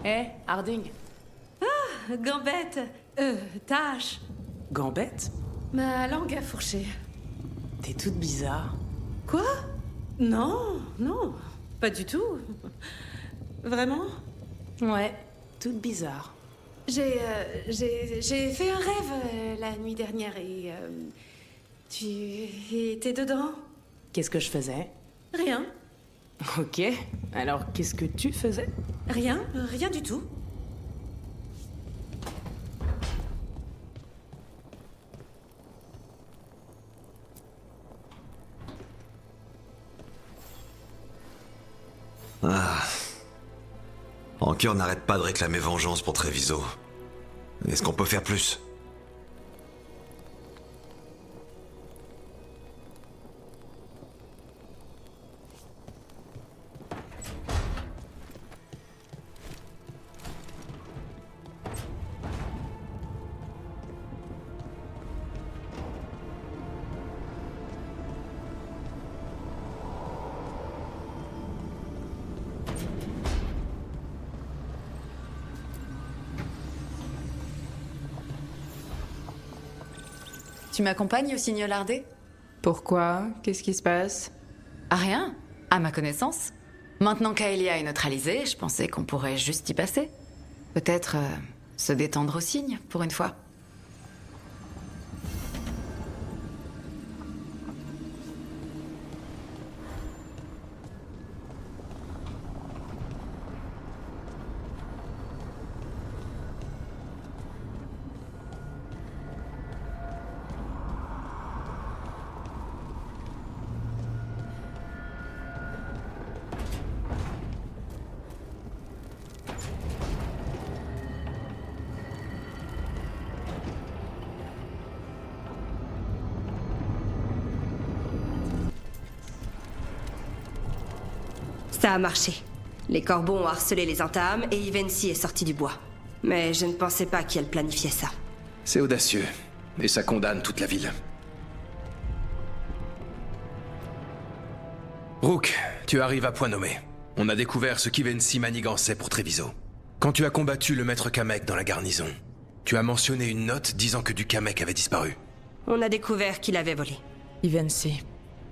Hé, Harding.
Ah, Gambette. Tâche.
Gambette?
Ma langue a fourché.
T'es toute bizarre.
Quoi? Non, non, pas du tout. Vraiment?
Ouais, toute bizarre.
J'ai fait un rêve la nuit dernière et... tu étais dedans?
Qu'est-ce que je faisais?
Rien.
Ok, alors qu'est-ce que tu faisais?
Rien, rien du tout.
Ah. Ankur n'arrête pas de réclamer vengeance pour Treviso. Est-ce qu'on peut faire plus?
Tu m'accompagnes au signal lardé?
Pourquoi? Qu'est-ce qui se passe?
Ah rien, à ma connaissance. Maintenant qu'Aelia est neutralisée, je pensais qu'on pourrait juste y passer. Peut-être se détendre au signe, pour une fois.
Ça a marché. Les corbeaux ont harcelé les Antaam et Ivency est sorti du bois. Mais je ne pensais pas qu'elle planifiait ça.
C'est audacieux, et ça condamne toute la ville. Rook, tu arrives à point nommé. On a découvert ce qu'Ivency manigançait pour Treviso. Quand tu as combattu le maître Kamek dans la garnison, tu as mentionné une note disant que du Kamek avait disparu.
On a découvert qu'il avait volé.
Ivency.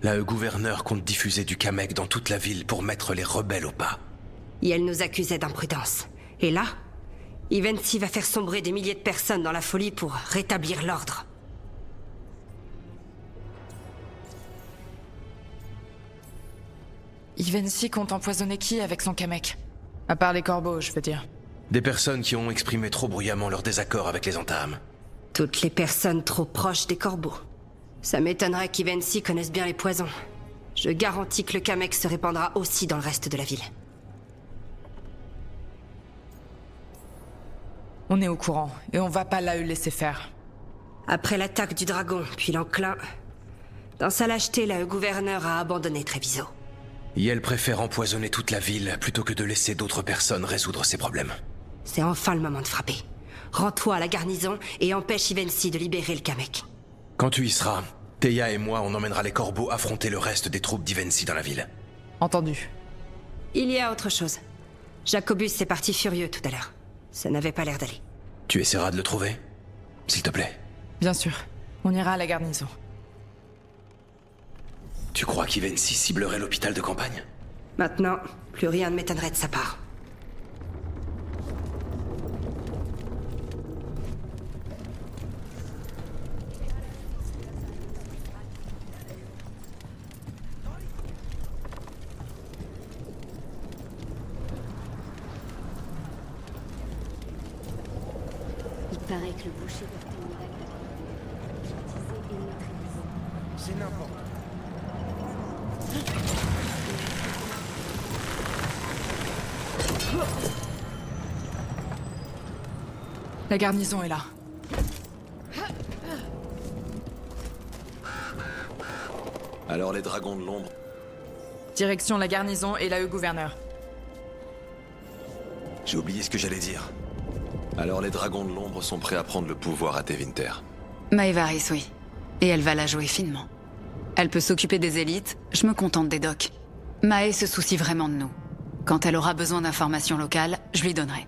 Le gouverneur compte diffuser du Kamek dans toute la ville pour mettre les rebelles au pas.
Et elle nous accusait d'imprudence. Et là, Ivency va faire sombrer des milliers de personnes dans la folie pour rétablir l'ordre.
Ivency compte empoisonner qui avec son Kamek? À part les corbeaux, je veux dire.
Des personnes qui ont exprimé trop bruyamment leur désaccord avec les Antaam.
Toutes les personnes trop proches des corbeaux. Ça m'étonnerait qu'Ivency connaisse bien les poisons. Je garantis que le Kamek se répandra aussi dans le reste de la ville.
On est au courant, et on va pas la laisser faire.
Après l'attaque du dragon, puis l'enclin, dans sa lâcheté, le gouverneur a abandonné Treviso.
Yel préfère empoisonner toute la ville plutôt que de laisser d'autres personnes résoudre ses problèmes.
C'est enfin le moment de frapper. Rends-toi à la garnison et empêche Ivensi de libérer le Kamek.
Quand tu y seras, Teia et moi, on emmènera les corbeaux affronter le reste des troupes d'Ivensi dans la ville.
Entendu.
Il y a autre chose. Jacobus est parti furieux tout à l'heure. Ça n'avait pas l'air d'aller.
Tu essaieras de le trouver? S'il te plaît.
Bien sûr. On ira à la garnison.
Tu crois qu'Ivensi ciblerait l'hôpital de campagne?
Maintenant, plus rien ne m'étonnerait de sa part.
Il paraît que le boucher porte un miracle. J'utilisais une maîtrise.
C'est n'importe
La garnison est là.
Alors les dragons de l'ombre.
Direction la garnison et l'AE gouverneur.
J'ai oublié ce que j'allais dire. Alors les dragons de l'ombre sont prêts à prendre le pouvoir à Tevinter.
Maevaris, oui. Et elle va la jouer finement. Elle peut s'occuper des élites, je me contente des docs. Mae se soucie vraiment de nous. Quand elle aura besoin d'informations locales, je lui donnerai.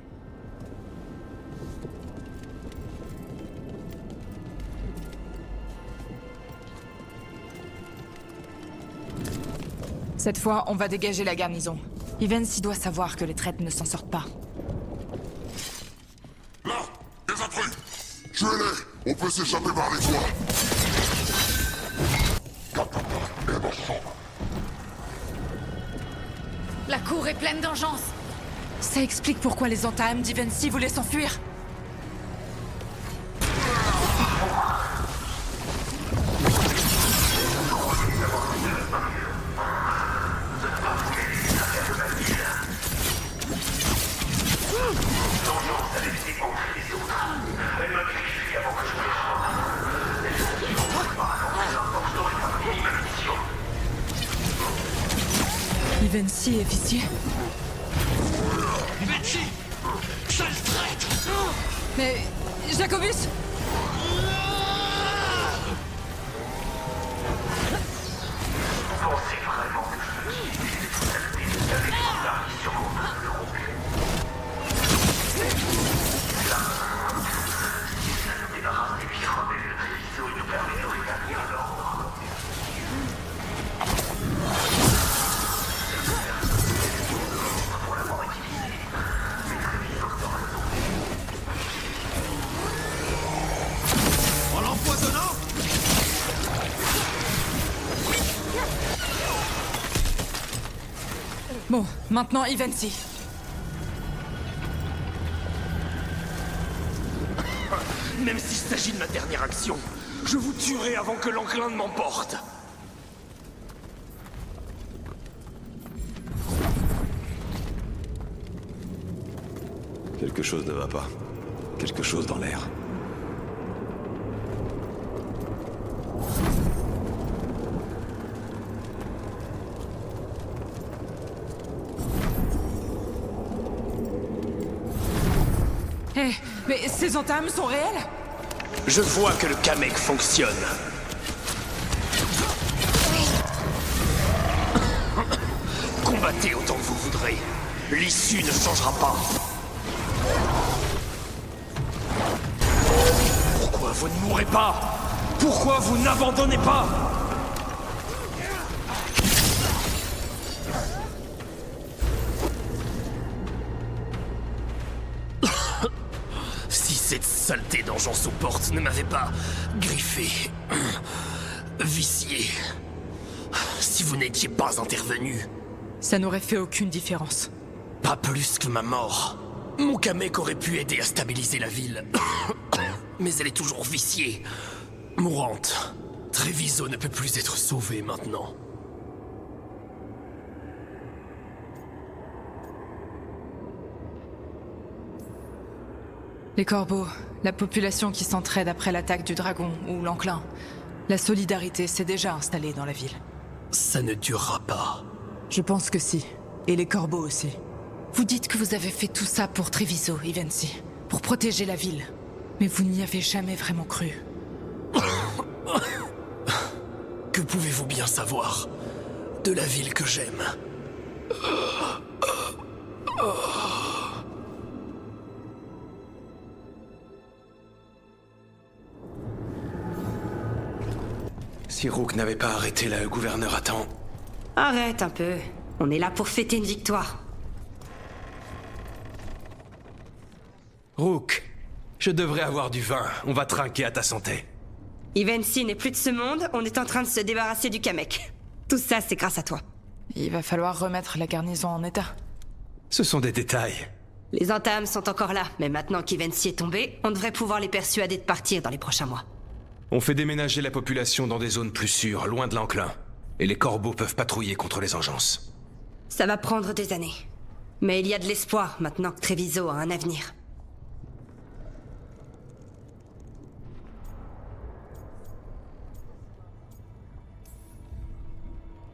Cette fois, on va dégager la garnison. Ivensi doit savoir que les traîtres ne s'en sortent pas.
Là, des intrus! Tuez-les! On peut s'échapper par les toits!
La cour est pleine d'engeance.
Ça explique pourquoi les Antaam d'Ivensi voulaient s'enfuir. Ivensi est vicié.
Ivensi! Sale traître!
Mais... Jacobus!
Pensez vraiment que je me suis dit avec mon mari sur mon Là, si ça nous débarrasse des pires rebelles de Treviso, il nous permet de rétablir l'ordre. Pour l'avoir utilisé, mais Treviso sera sauvé. En l'empoisonnant?
Bon, maintenant Ivensi.
Même s'il s'agit de ma dernière action, je vous tuerai avant que l'enclin ne m'emporte.
Quelque chose ne va pas. Quelque chose dans l'air.
Hé, mais ces entames sont réels?
Je vois que le Kamek fonctionne. Combattez autant que vous voudrez. L'issue ne changera pas. Pourquoi vous ne mourrez pas? Pourquoi vous n'abandonnez pas? Si cette saleté d'engeance aux portes ne m'avait pas griffé, vicié, si vous n'étiez pas intervenu,
Ça n'aurait fait aucune différence.
pas plus que ma mort. Mon Kamek aurait pu aider à stabiliser la ville. Mais elle est toujours viciée, mourante. Treviso ne peut plus être sauvé maintenant.
Les corbeaux, la population qui s'entraide après l'attaque du dragon ou l'enclin. La solidarité s'est déjà installée dans la ville.
Ça ne durera pas.
Je pense que si. Et les corbeaux aussi.
Vous dites que vous avez fait tout ça pour Treviso, Ivensi.
Pour protéger la ville. Mais vous n'y avez jamais vraiment cru.
Que pouvez-vous bien savoir de la ville que j'aime?
Si Rook n'avait pas arrêté le gouverneur à temps...
Arrête un peu. On est là pour fêter une victoire.
Rook, je devrais avoir du vin. On va trinquer à ta santé.
Ivensi n'est plus de ce monde, on est en train de se débarrasser du Kamek. Tout ça, c'est grâce à toi.
Il va falloir remettre la garnison en état.
Ce sont des détails.
Les entames sont encore là, mais maintenant qu'Ivensi est tombé, on devrait pouvoir les persuader de partir dans les prochains mois.
On fait déménager la population dans des zones plus sûres, loin de l'enclin. Et les corbeaux peuvent patrouiller contre les engences.
Ça va prendre des années. Mais il y a de l'espoir maintenant que Treviso a un avenir.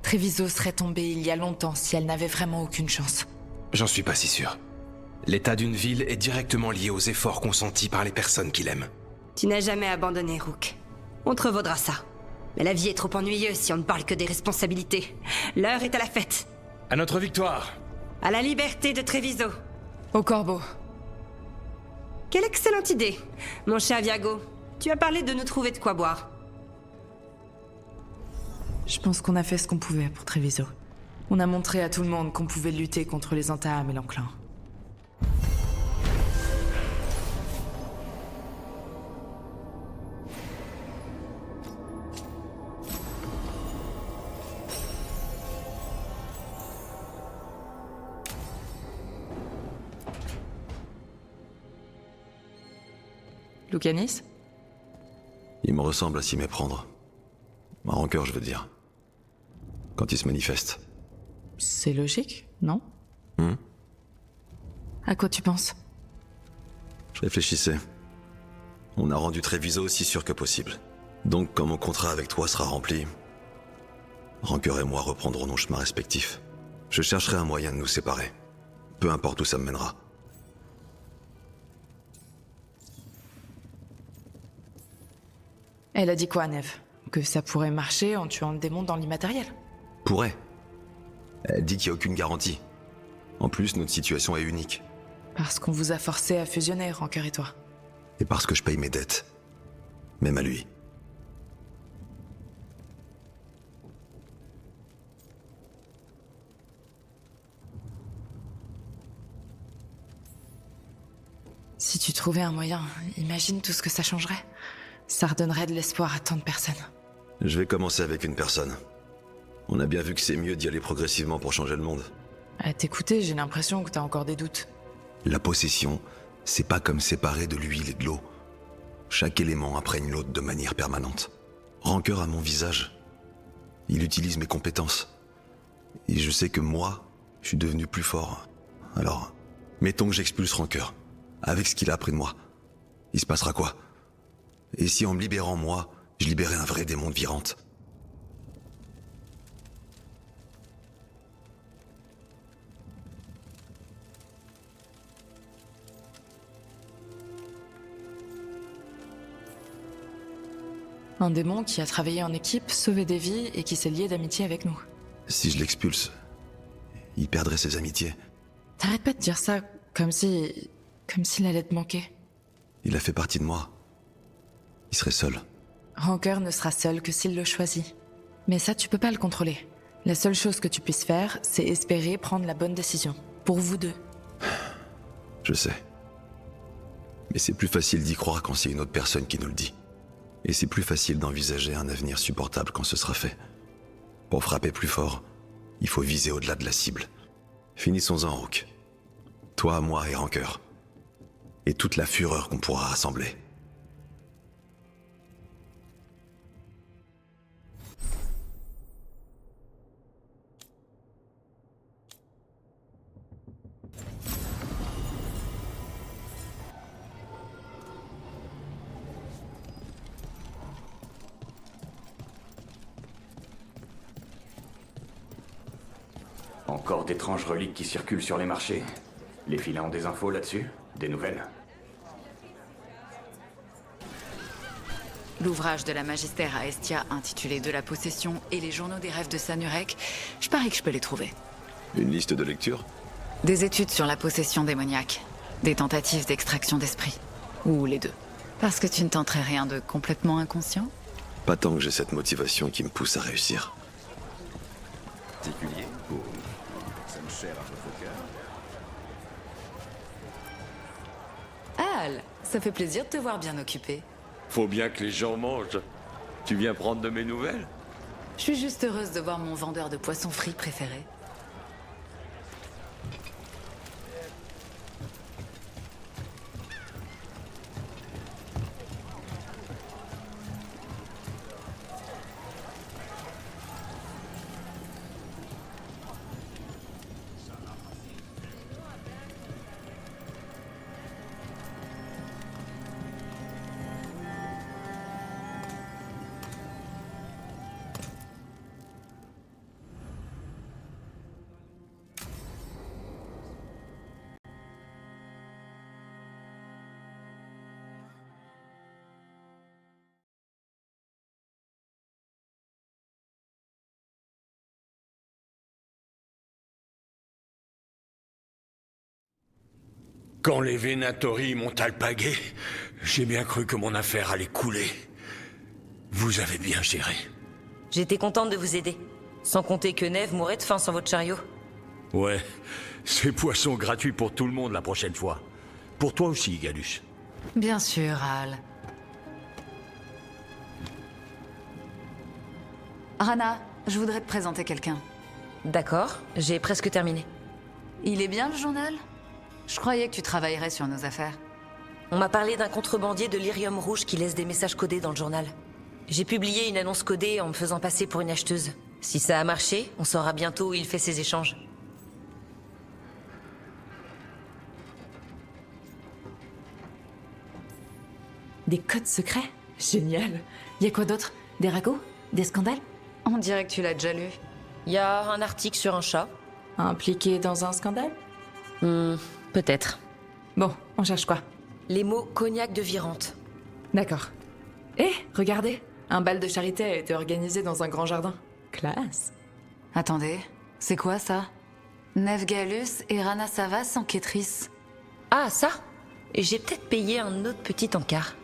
Treviso serait tombée il y a longtemps si elle n'avait vraiment aucune chance.
J'en suis pas si sûr. L'état d'une ville est directement lié aux efforts consentis par les personnes qui l'aiment.
Tu n'as jamais abandonné, Rook. On te revaudra ça. Mais la vie est trop ennuyeuse si on ne parle que des responsabilités. L'heure est à la fête.
À notre victoire.
À la liberté de Treviso.
Au corbeau.
Quelle excellente idée. Mon cher Viago, tu as parlé de nous trouver de quoi boire.
Je pense qu'on a fait ce qu'on pouvait pour Treviso. On a montré à tout le monde qu'on pouvait lutter contre les entames et l'enclin. Loukanis?
Il me ressemble à s'y méprendre. Ma rancœur, je veux dire. Quand il se manifeste.
C'est logique, non? À quoi tu penses?
Je réfléchissais. On a rendu Treviso aussi sûr que possible. Donc, quand mon contrat avec toi sera rempli, Rancœur et moi reprendrons nos chemins respectifs. Je chercherai un moyen de nous séparer. Peu importe où ça me mènera.
Elle a dit quoi, Neve? Que ça pourrait marcher en tuant le démon dans l'immatériel?
Pourrait. Elle dit qu'il n'y a aucune garantie. En plus, notre situation est unique.
Parce qu'on vous a forcé à fusionner, Rancœur et toi.
Et parce que je paye mes dettes. Même à lui.
Si tu trouvais un moyen, imagine tout ce que ça changerait. Ça redonnerait de l'espoir à tant de personnes.
Je vais commencer avec une personne. On a bien vu que c'est mieux d'y aller progressivement pour changer le monde.
À t'écouter, j'ai l'impression que t'as encore des doutes.
La possession, c'est pas comme séparer de l'huile et de l'eau. Chaque élément imprègne l'autre de manière permanente. Rancœur a mon visage. Il utilise mes compétences. Et je sais que moi, je suis devenu plus fort. Alors, mettons que j'expulse Rancœur. Avec ce qu'il a appris de moi. Il se passera quoi? Et si en me libérant moi, je libérais un vrai démon de Virante?
Un démon qui a travaillé en équipe, sauvé des vies et qui s'est lié d'amitié avec nous.
Si je l'expulse, il perdrait ses amitiés.
T'arrêtes pas de dire ça comme si... comme s'il allait te manquer.
Il a fait partie de moi. Il serait seul.
Rancœur ne sera seul que s'il le choisit. Mais ça, tu peux pas le contrôler. La seule chose que tu puisses faire, c'est espérer prendre la bonne décision. Pour vous deux.
Je sais. Mais c'est plus facile d'y croire quand c'est une autre personne qui nous le dit. Et c'est plus facile d'envisager un avenir supportable quand ce sera fait. Pour frapper plus fort, il faut viser au-delà de la cible. Finissons-en, Rook. Toi, moi et Rancœur. Et toute la fureur qu'on pourra rassembler.
Encore d'étranges reliques qui circulent sur les marchés. Les filins ont des infos là-dessus? Des nouvelles?
L'ouvrage de la magistère à Estia intitulé De la possession et les journaux des rêves de Sanurek, je parie que je peux les trouver.
Une liste de lecture?
Des études sur la possession démoniaque. Des tentatives d'extraction d'esprit. Ou les deux. Parce que tu ne tenterais rien de complètement inconscient?
Pas tant que j'ai cette motivation qui me pousse à réussir.
Particulier pour ça me chère à votre cœur.
Al, ça fait plaisir de te voir bien occupé.
Faut bien que les gens mangent. Tu viens prendre de mes nouvelles?
Je suis juste heureuse de voir mon vendeur de poissons frits préféré.
Quand les Venatori m'ont alpagué, j'ai bien cru que mon affaire allait couler. Vous avez bien géré.
J'étais contente de vous aider. Sans compter que Neve mourrait de faim sans votre chariot.
Ouais, c'est poisson gratuit pour tout le monde la prochaine fois. Pour toi aussi, Galus.
Bien sûr, Al. Rana, je voudrais te présenter quelqu'un.
D'accord, j'ai presque terminé.
Il est bien le journal? Je croyais que tu travaillerais sur nos affaires.
On m'a parlé d'un contrebandier de lyrium rouge qui laisse des messages codés dans le journal. J'ai publié une annonce codée en me faisant passer pour une acheteuse. Si ça a marché, on saura bientôt où il fait ses échanges.
Des codes secrets? Génial. Y a quoi d'autre? Des ragots? Des scandales?
On dirait que tu l'as déjà lu.
Y a un article sur un chat.
Impliqué dans un scandale?
Peut-être.
Bon, on cherche quoi?
Les mots cognac de Virante.
D'accord. Eh, regardez, un bal de charité a été organisé dans un grand jardin. Classe.
Attendez, c'est quoi ça? Neve Galus et Rana Savas enquêtrice.
Ah, ça? J'ai peut-être payé un autre petit encart.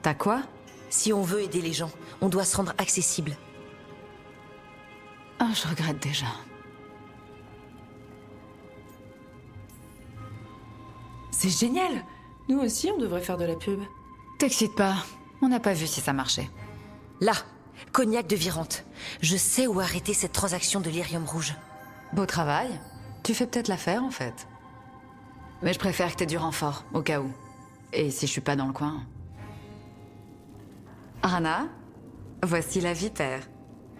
T'as quoi?
Si on veut aider les gens, on doit se rendre accessible.
Ah, je regrette déjà.
C'est génial! Nous aussi, on devrait faire de la pub.
T'excite pas, on n'a pas vu si ça marchait.
Là, cognac de Virante. Je sais où arrêter cette transaction de lyrium rouge.
Beau travail. Tu fais peut-être l'affaire, en fait. Mais je préfère que t'aies du renfort, au cas où. Et si je suis pas dans le coin. Rana, voici la vipère.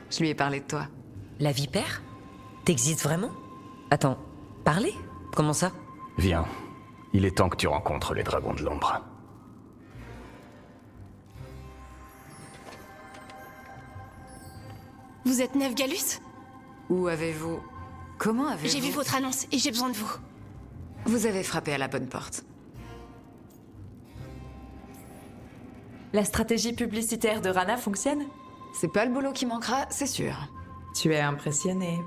Je lui ai parlé de toi.
La vipère? T'existes vraiment? Attends, parler? Comment ça?
Viens. Il est temps que tu rencontres les dragons de l'ombre.
Vous êtes Neve Galus?
Où avez-vous... Comment avez-vous...
J'ai vu votre annonce et j'ai besoin de vous.
Vous avez frappé à la bonne porte.
La stratégie publicitaire de Rana fonctionne?
C'est pas le boulot qui manquera, c'est sûr.
Tu es impressionné.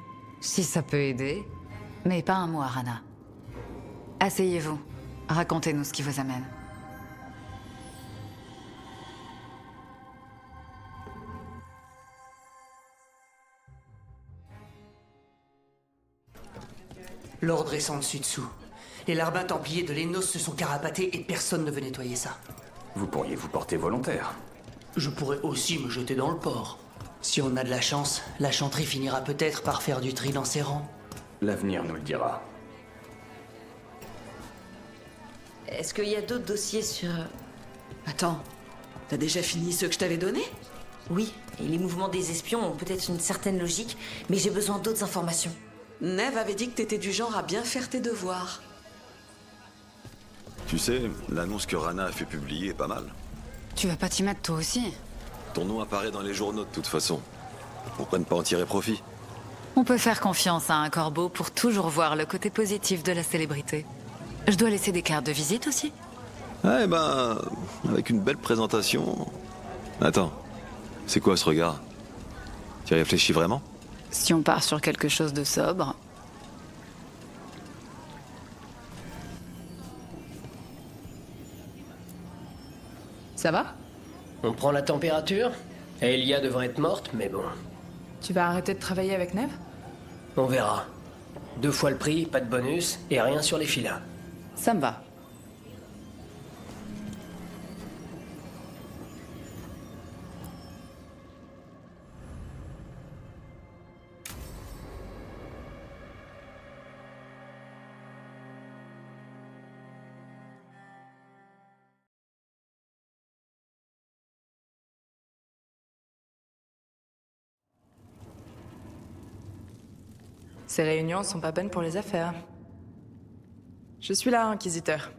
Si ça peut aider. Mais pas un mot à Rana. Asseyez-vous. Racontez-nous ce qui vous amène.
L'ordre est sans dessus-dessous. Les larbins templiers de Lénos se sont carapatés et personne ne veut nettoyer ça.
Vous pourriez vous porter volontaire.
Je pourrais aussi me jeter dans le port. Si on a de la chance, la chanterie finira peut-être par faire du tri dans ses rangs.
L'avenir nous le dira.
Est-ce qu'il y a d'autres dossiers sur...
Attends, t'as déjà fini ceux que je t'avais donnés?
Oui, et les mouvements des espions ont peut-être une certaine logique, mais j'ai besoin d'autres informations.
Neve avait dit que t'étais du genre à bien faire tes devoirs.
Tu sais, l'annonce que Rana a fait publier est pas mal.
Tu vas pas t'y mettre toi aussi?
Ton nom apparaît dans les journaux de toute façon. Pourquoi ne pas en tirer profit?
On peut faire confiance à un corbeau pour toujours voir le côté positif de la célébrité. Je dois laisser des cartes de visite aussi?
Ouais, ben, avec une belle présentation... Attends, c'est quoi ce regard? Tu y réfléchis vraiment?
Si on part sur quelque chose de sobre...
Ça va?
On prend la température? Elia devrait être morte, mais bon.
Tu vas arrêter de travailler avec Neve?
On verra. 2 fois le prix, pas de bonus, et rien sur les filas.
Ça me va. Ces réunions sont pas bonnes pour les affaires. Je suis là, Inquisiteur.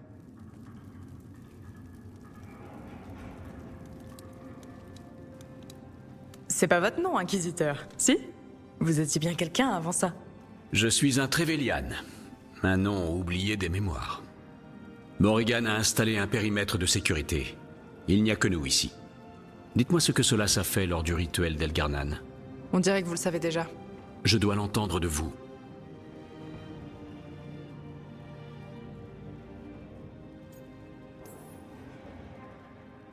C'est pas votre nom, Inquisiteur, si? Vous étiez bien quelqu'un avant ça.
Je suis un Trevelyan, un nom oublié des mémoires. Morrigan a installé un périmètre de sécurité. Il n'y a que nous ici. Dites-moi ce que cela a fait lors du rituel d'Elgarnan.
On dirait que vous le savez déjà.
Je dois l'entendre de vous.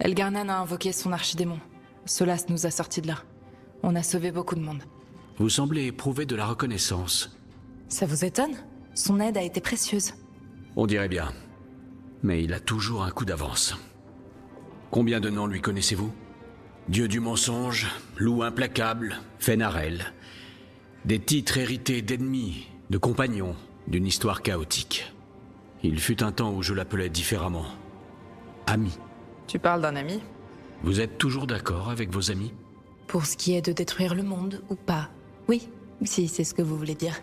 Elgarnan a invoqué son archidémon. Solas nous a sortis de là. On a sauvé beaucoup de monde.
Vous semblez éprouver de la reconnaissance.
Ça vous étonne? Son aide a été précieuse.
On dirait bien. Mais il a toujours un coup d'avance. Combien de noms lui connaissez-vous? Dieu du mensonge, loup implacable, Fenarel. Des titres hérités d'ennemis, de compagnons, d'une histoire chaotique. Il fut un temps où je l'appelais différemment. Ami.
Tu parles d'un ami?
Vous êtes toujours d'accord avec vos amis?
Pour ce qui est de détruire le monde ou pas? Oui, si c'est ce que vous voulez dire.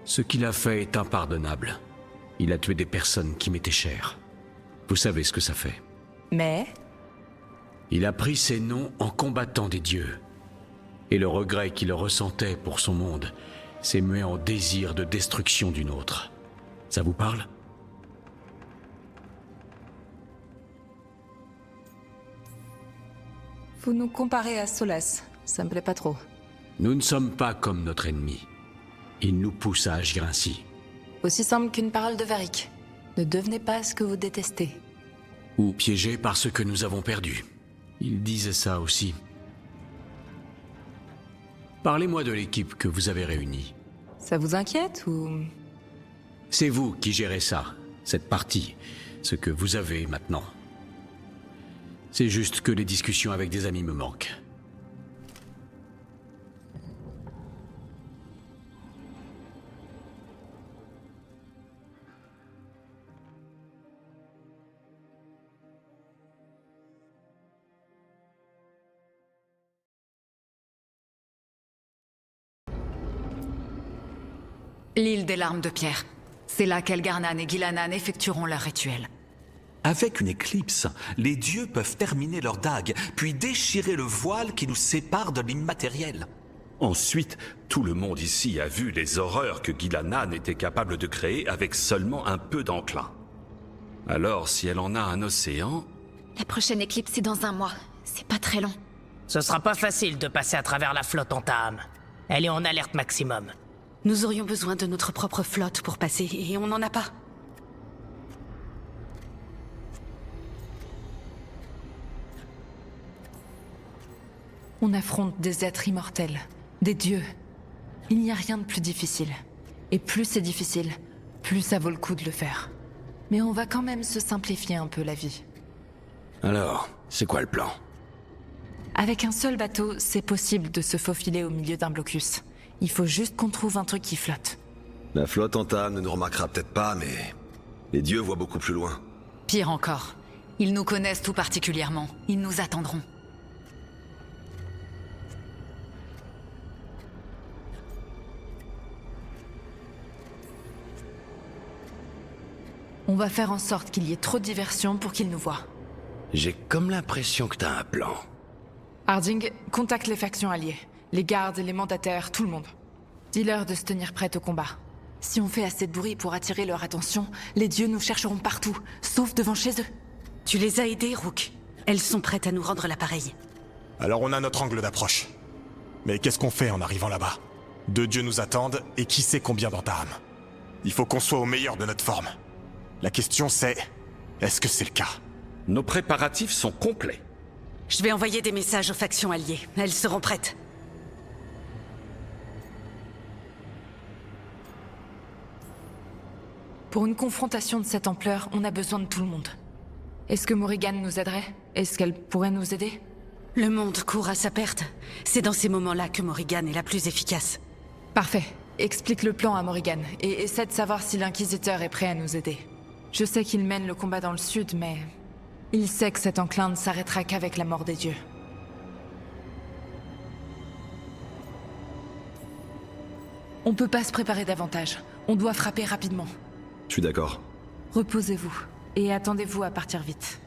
Ce qu'il a fait est impardonnable. Il a tué des personnes qui m'étaient chères. Vous savez ce que ça fait.
Mais...
Il a pris ses noms en combattant des dieux. Et le regret qu'il ressentait pour son monde s'est mué en désir de destruction d'une autre. Ça vous parle?
Vous nous comparez à Solas. Ça me plaît pas trop.
Nous ne sommes pas comme notre ennemi. Il nous pousse à agir ainsi.
Aussi simple qu'une parole de Varric. Ne devenez pas ce que vous détestez.
Ou piégés par ce que nous avons perdu. Il disait ça aussi. Parlez-moi de l'équipe que vous avez réunie.
Ça vous inquiète ou...
C'est vous qui gérez ça, cette partie, ce que vous avez maintenant. C'est juste que les discussions avec des amis me manquent.
L'île des larmes de pierre. C'est là qu'Elgarnan et Gilanan effectueront leur rituel.
Avec une éclipse, les dieux peuvent terminer leur dague, puis déchirer le voile qui nous sépare de l'immatériel.
Ensuite, tout le monde ici a vu les horreurs que Gilanan était capable de créer avec seulement un peu d'enclin. Alors, si elle en a un océan...
La prochaine éclipse est dans 1 mois. C'est pas très long.
Ce sera pas facile de passer à travers la flotte en Taham. Elle est en alerte maximum.
Nous aurions besoin de notre propre flotte pour passer, et on n'en a pas.
On affronte des êtres immortels, des dieux. Il n'y a rien de plus difficile. Et plus c'est difficile, plus ça vaut le coup de le faire. Mais on va quand même se simplifier un peu la vie.
Alors, c'est quoi le plan?
Avec un seul bateau, c'est possible de se faufiler au milieu d'un blocus. Il faut juste qu'on trouve un truc qui flotte.
La flotte en Taham ne nous remarquera peut-être pas, mais... les dieux voient beaucoup plus loin.
Pire encore, ils nous connaissent tout particulièrement. Ils nous attendront.
On va faire en sorte qu'il y ait trop de diversion pour qu'ils nous voient.
J'ai comme l'impression que t'as un plan.
Harding, contacte les factions alliées. Les gardes, les mandataires, tout le monde.
Dis-leur de se tenir prête au combat. Si on fait assez de bruit pour attirer leur attention, les dieux nous chercheront partout, sauf devant chez eux.
Tu les as aidées, Rook. Elles sont prêtes à nous rendre l'appareil.
Alors on a notre angle d'approche. Mais qu'est-ce qu'on fait en arrivant là-bas? 2 dieux nous attendent, et qui sait combien d'Antaham? Il faut qu'on soit au meilleur de notre forme. La question c'est... est-ce que c'est le cas?
Nos préparatifs sont complets.
Je vais envoyer des messages aux factions alliées. Elles seront prêtes.
Pour une confrontation de cette ampleur, on a besoin de tout le monde. Est-ce que Morrigan nous aiderait? Est-ce qu'elle pourrait nous aider?
Le monde court à sa perte. C'est dans ces moments-là que Morrigan est la plus efficace.
Parfait. Explique le plan à Morrigan, et essaie de savoir si l'Inquisiteur est prêt à nous aider. Je sais qu'il mène le combat dans le sud, mais... il sait que cet enclin ne s'arrêtera qu'avec la mort des dieux. On peut pas se préparer davantage. On doit frapper rapidement.
Je suis d'accord.
Reposez-vous, et attendez-vous à partir vite.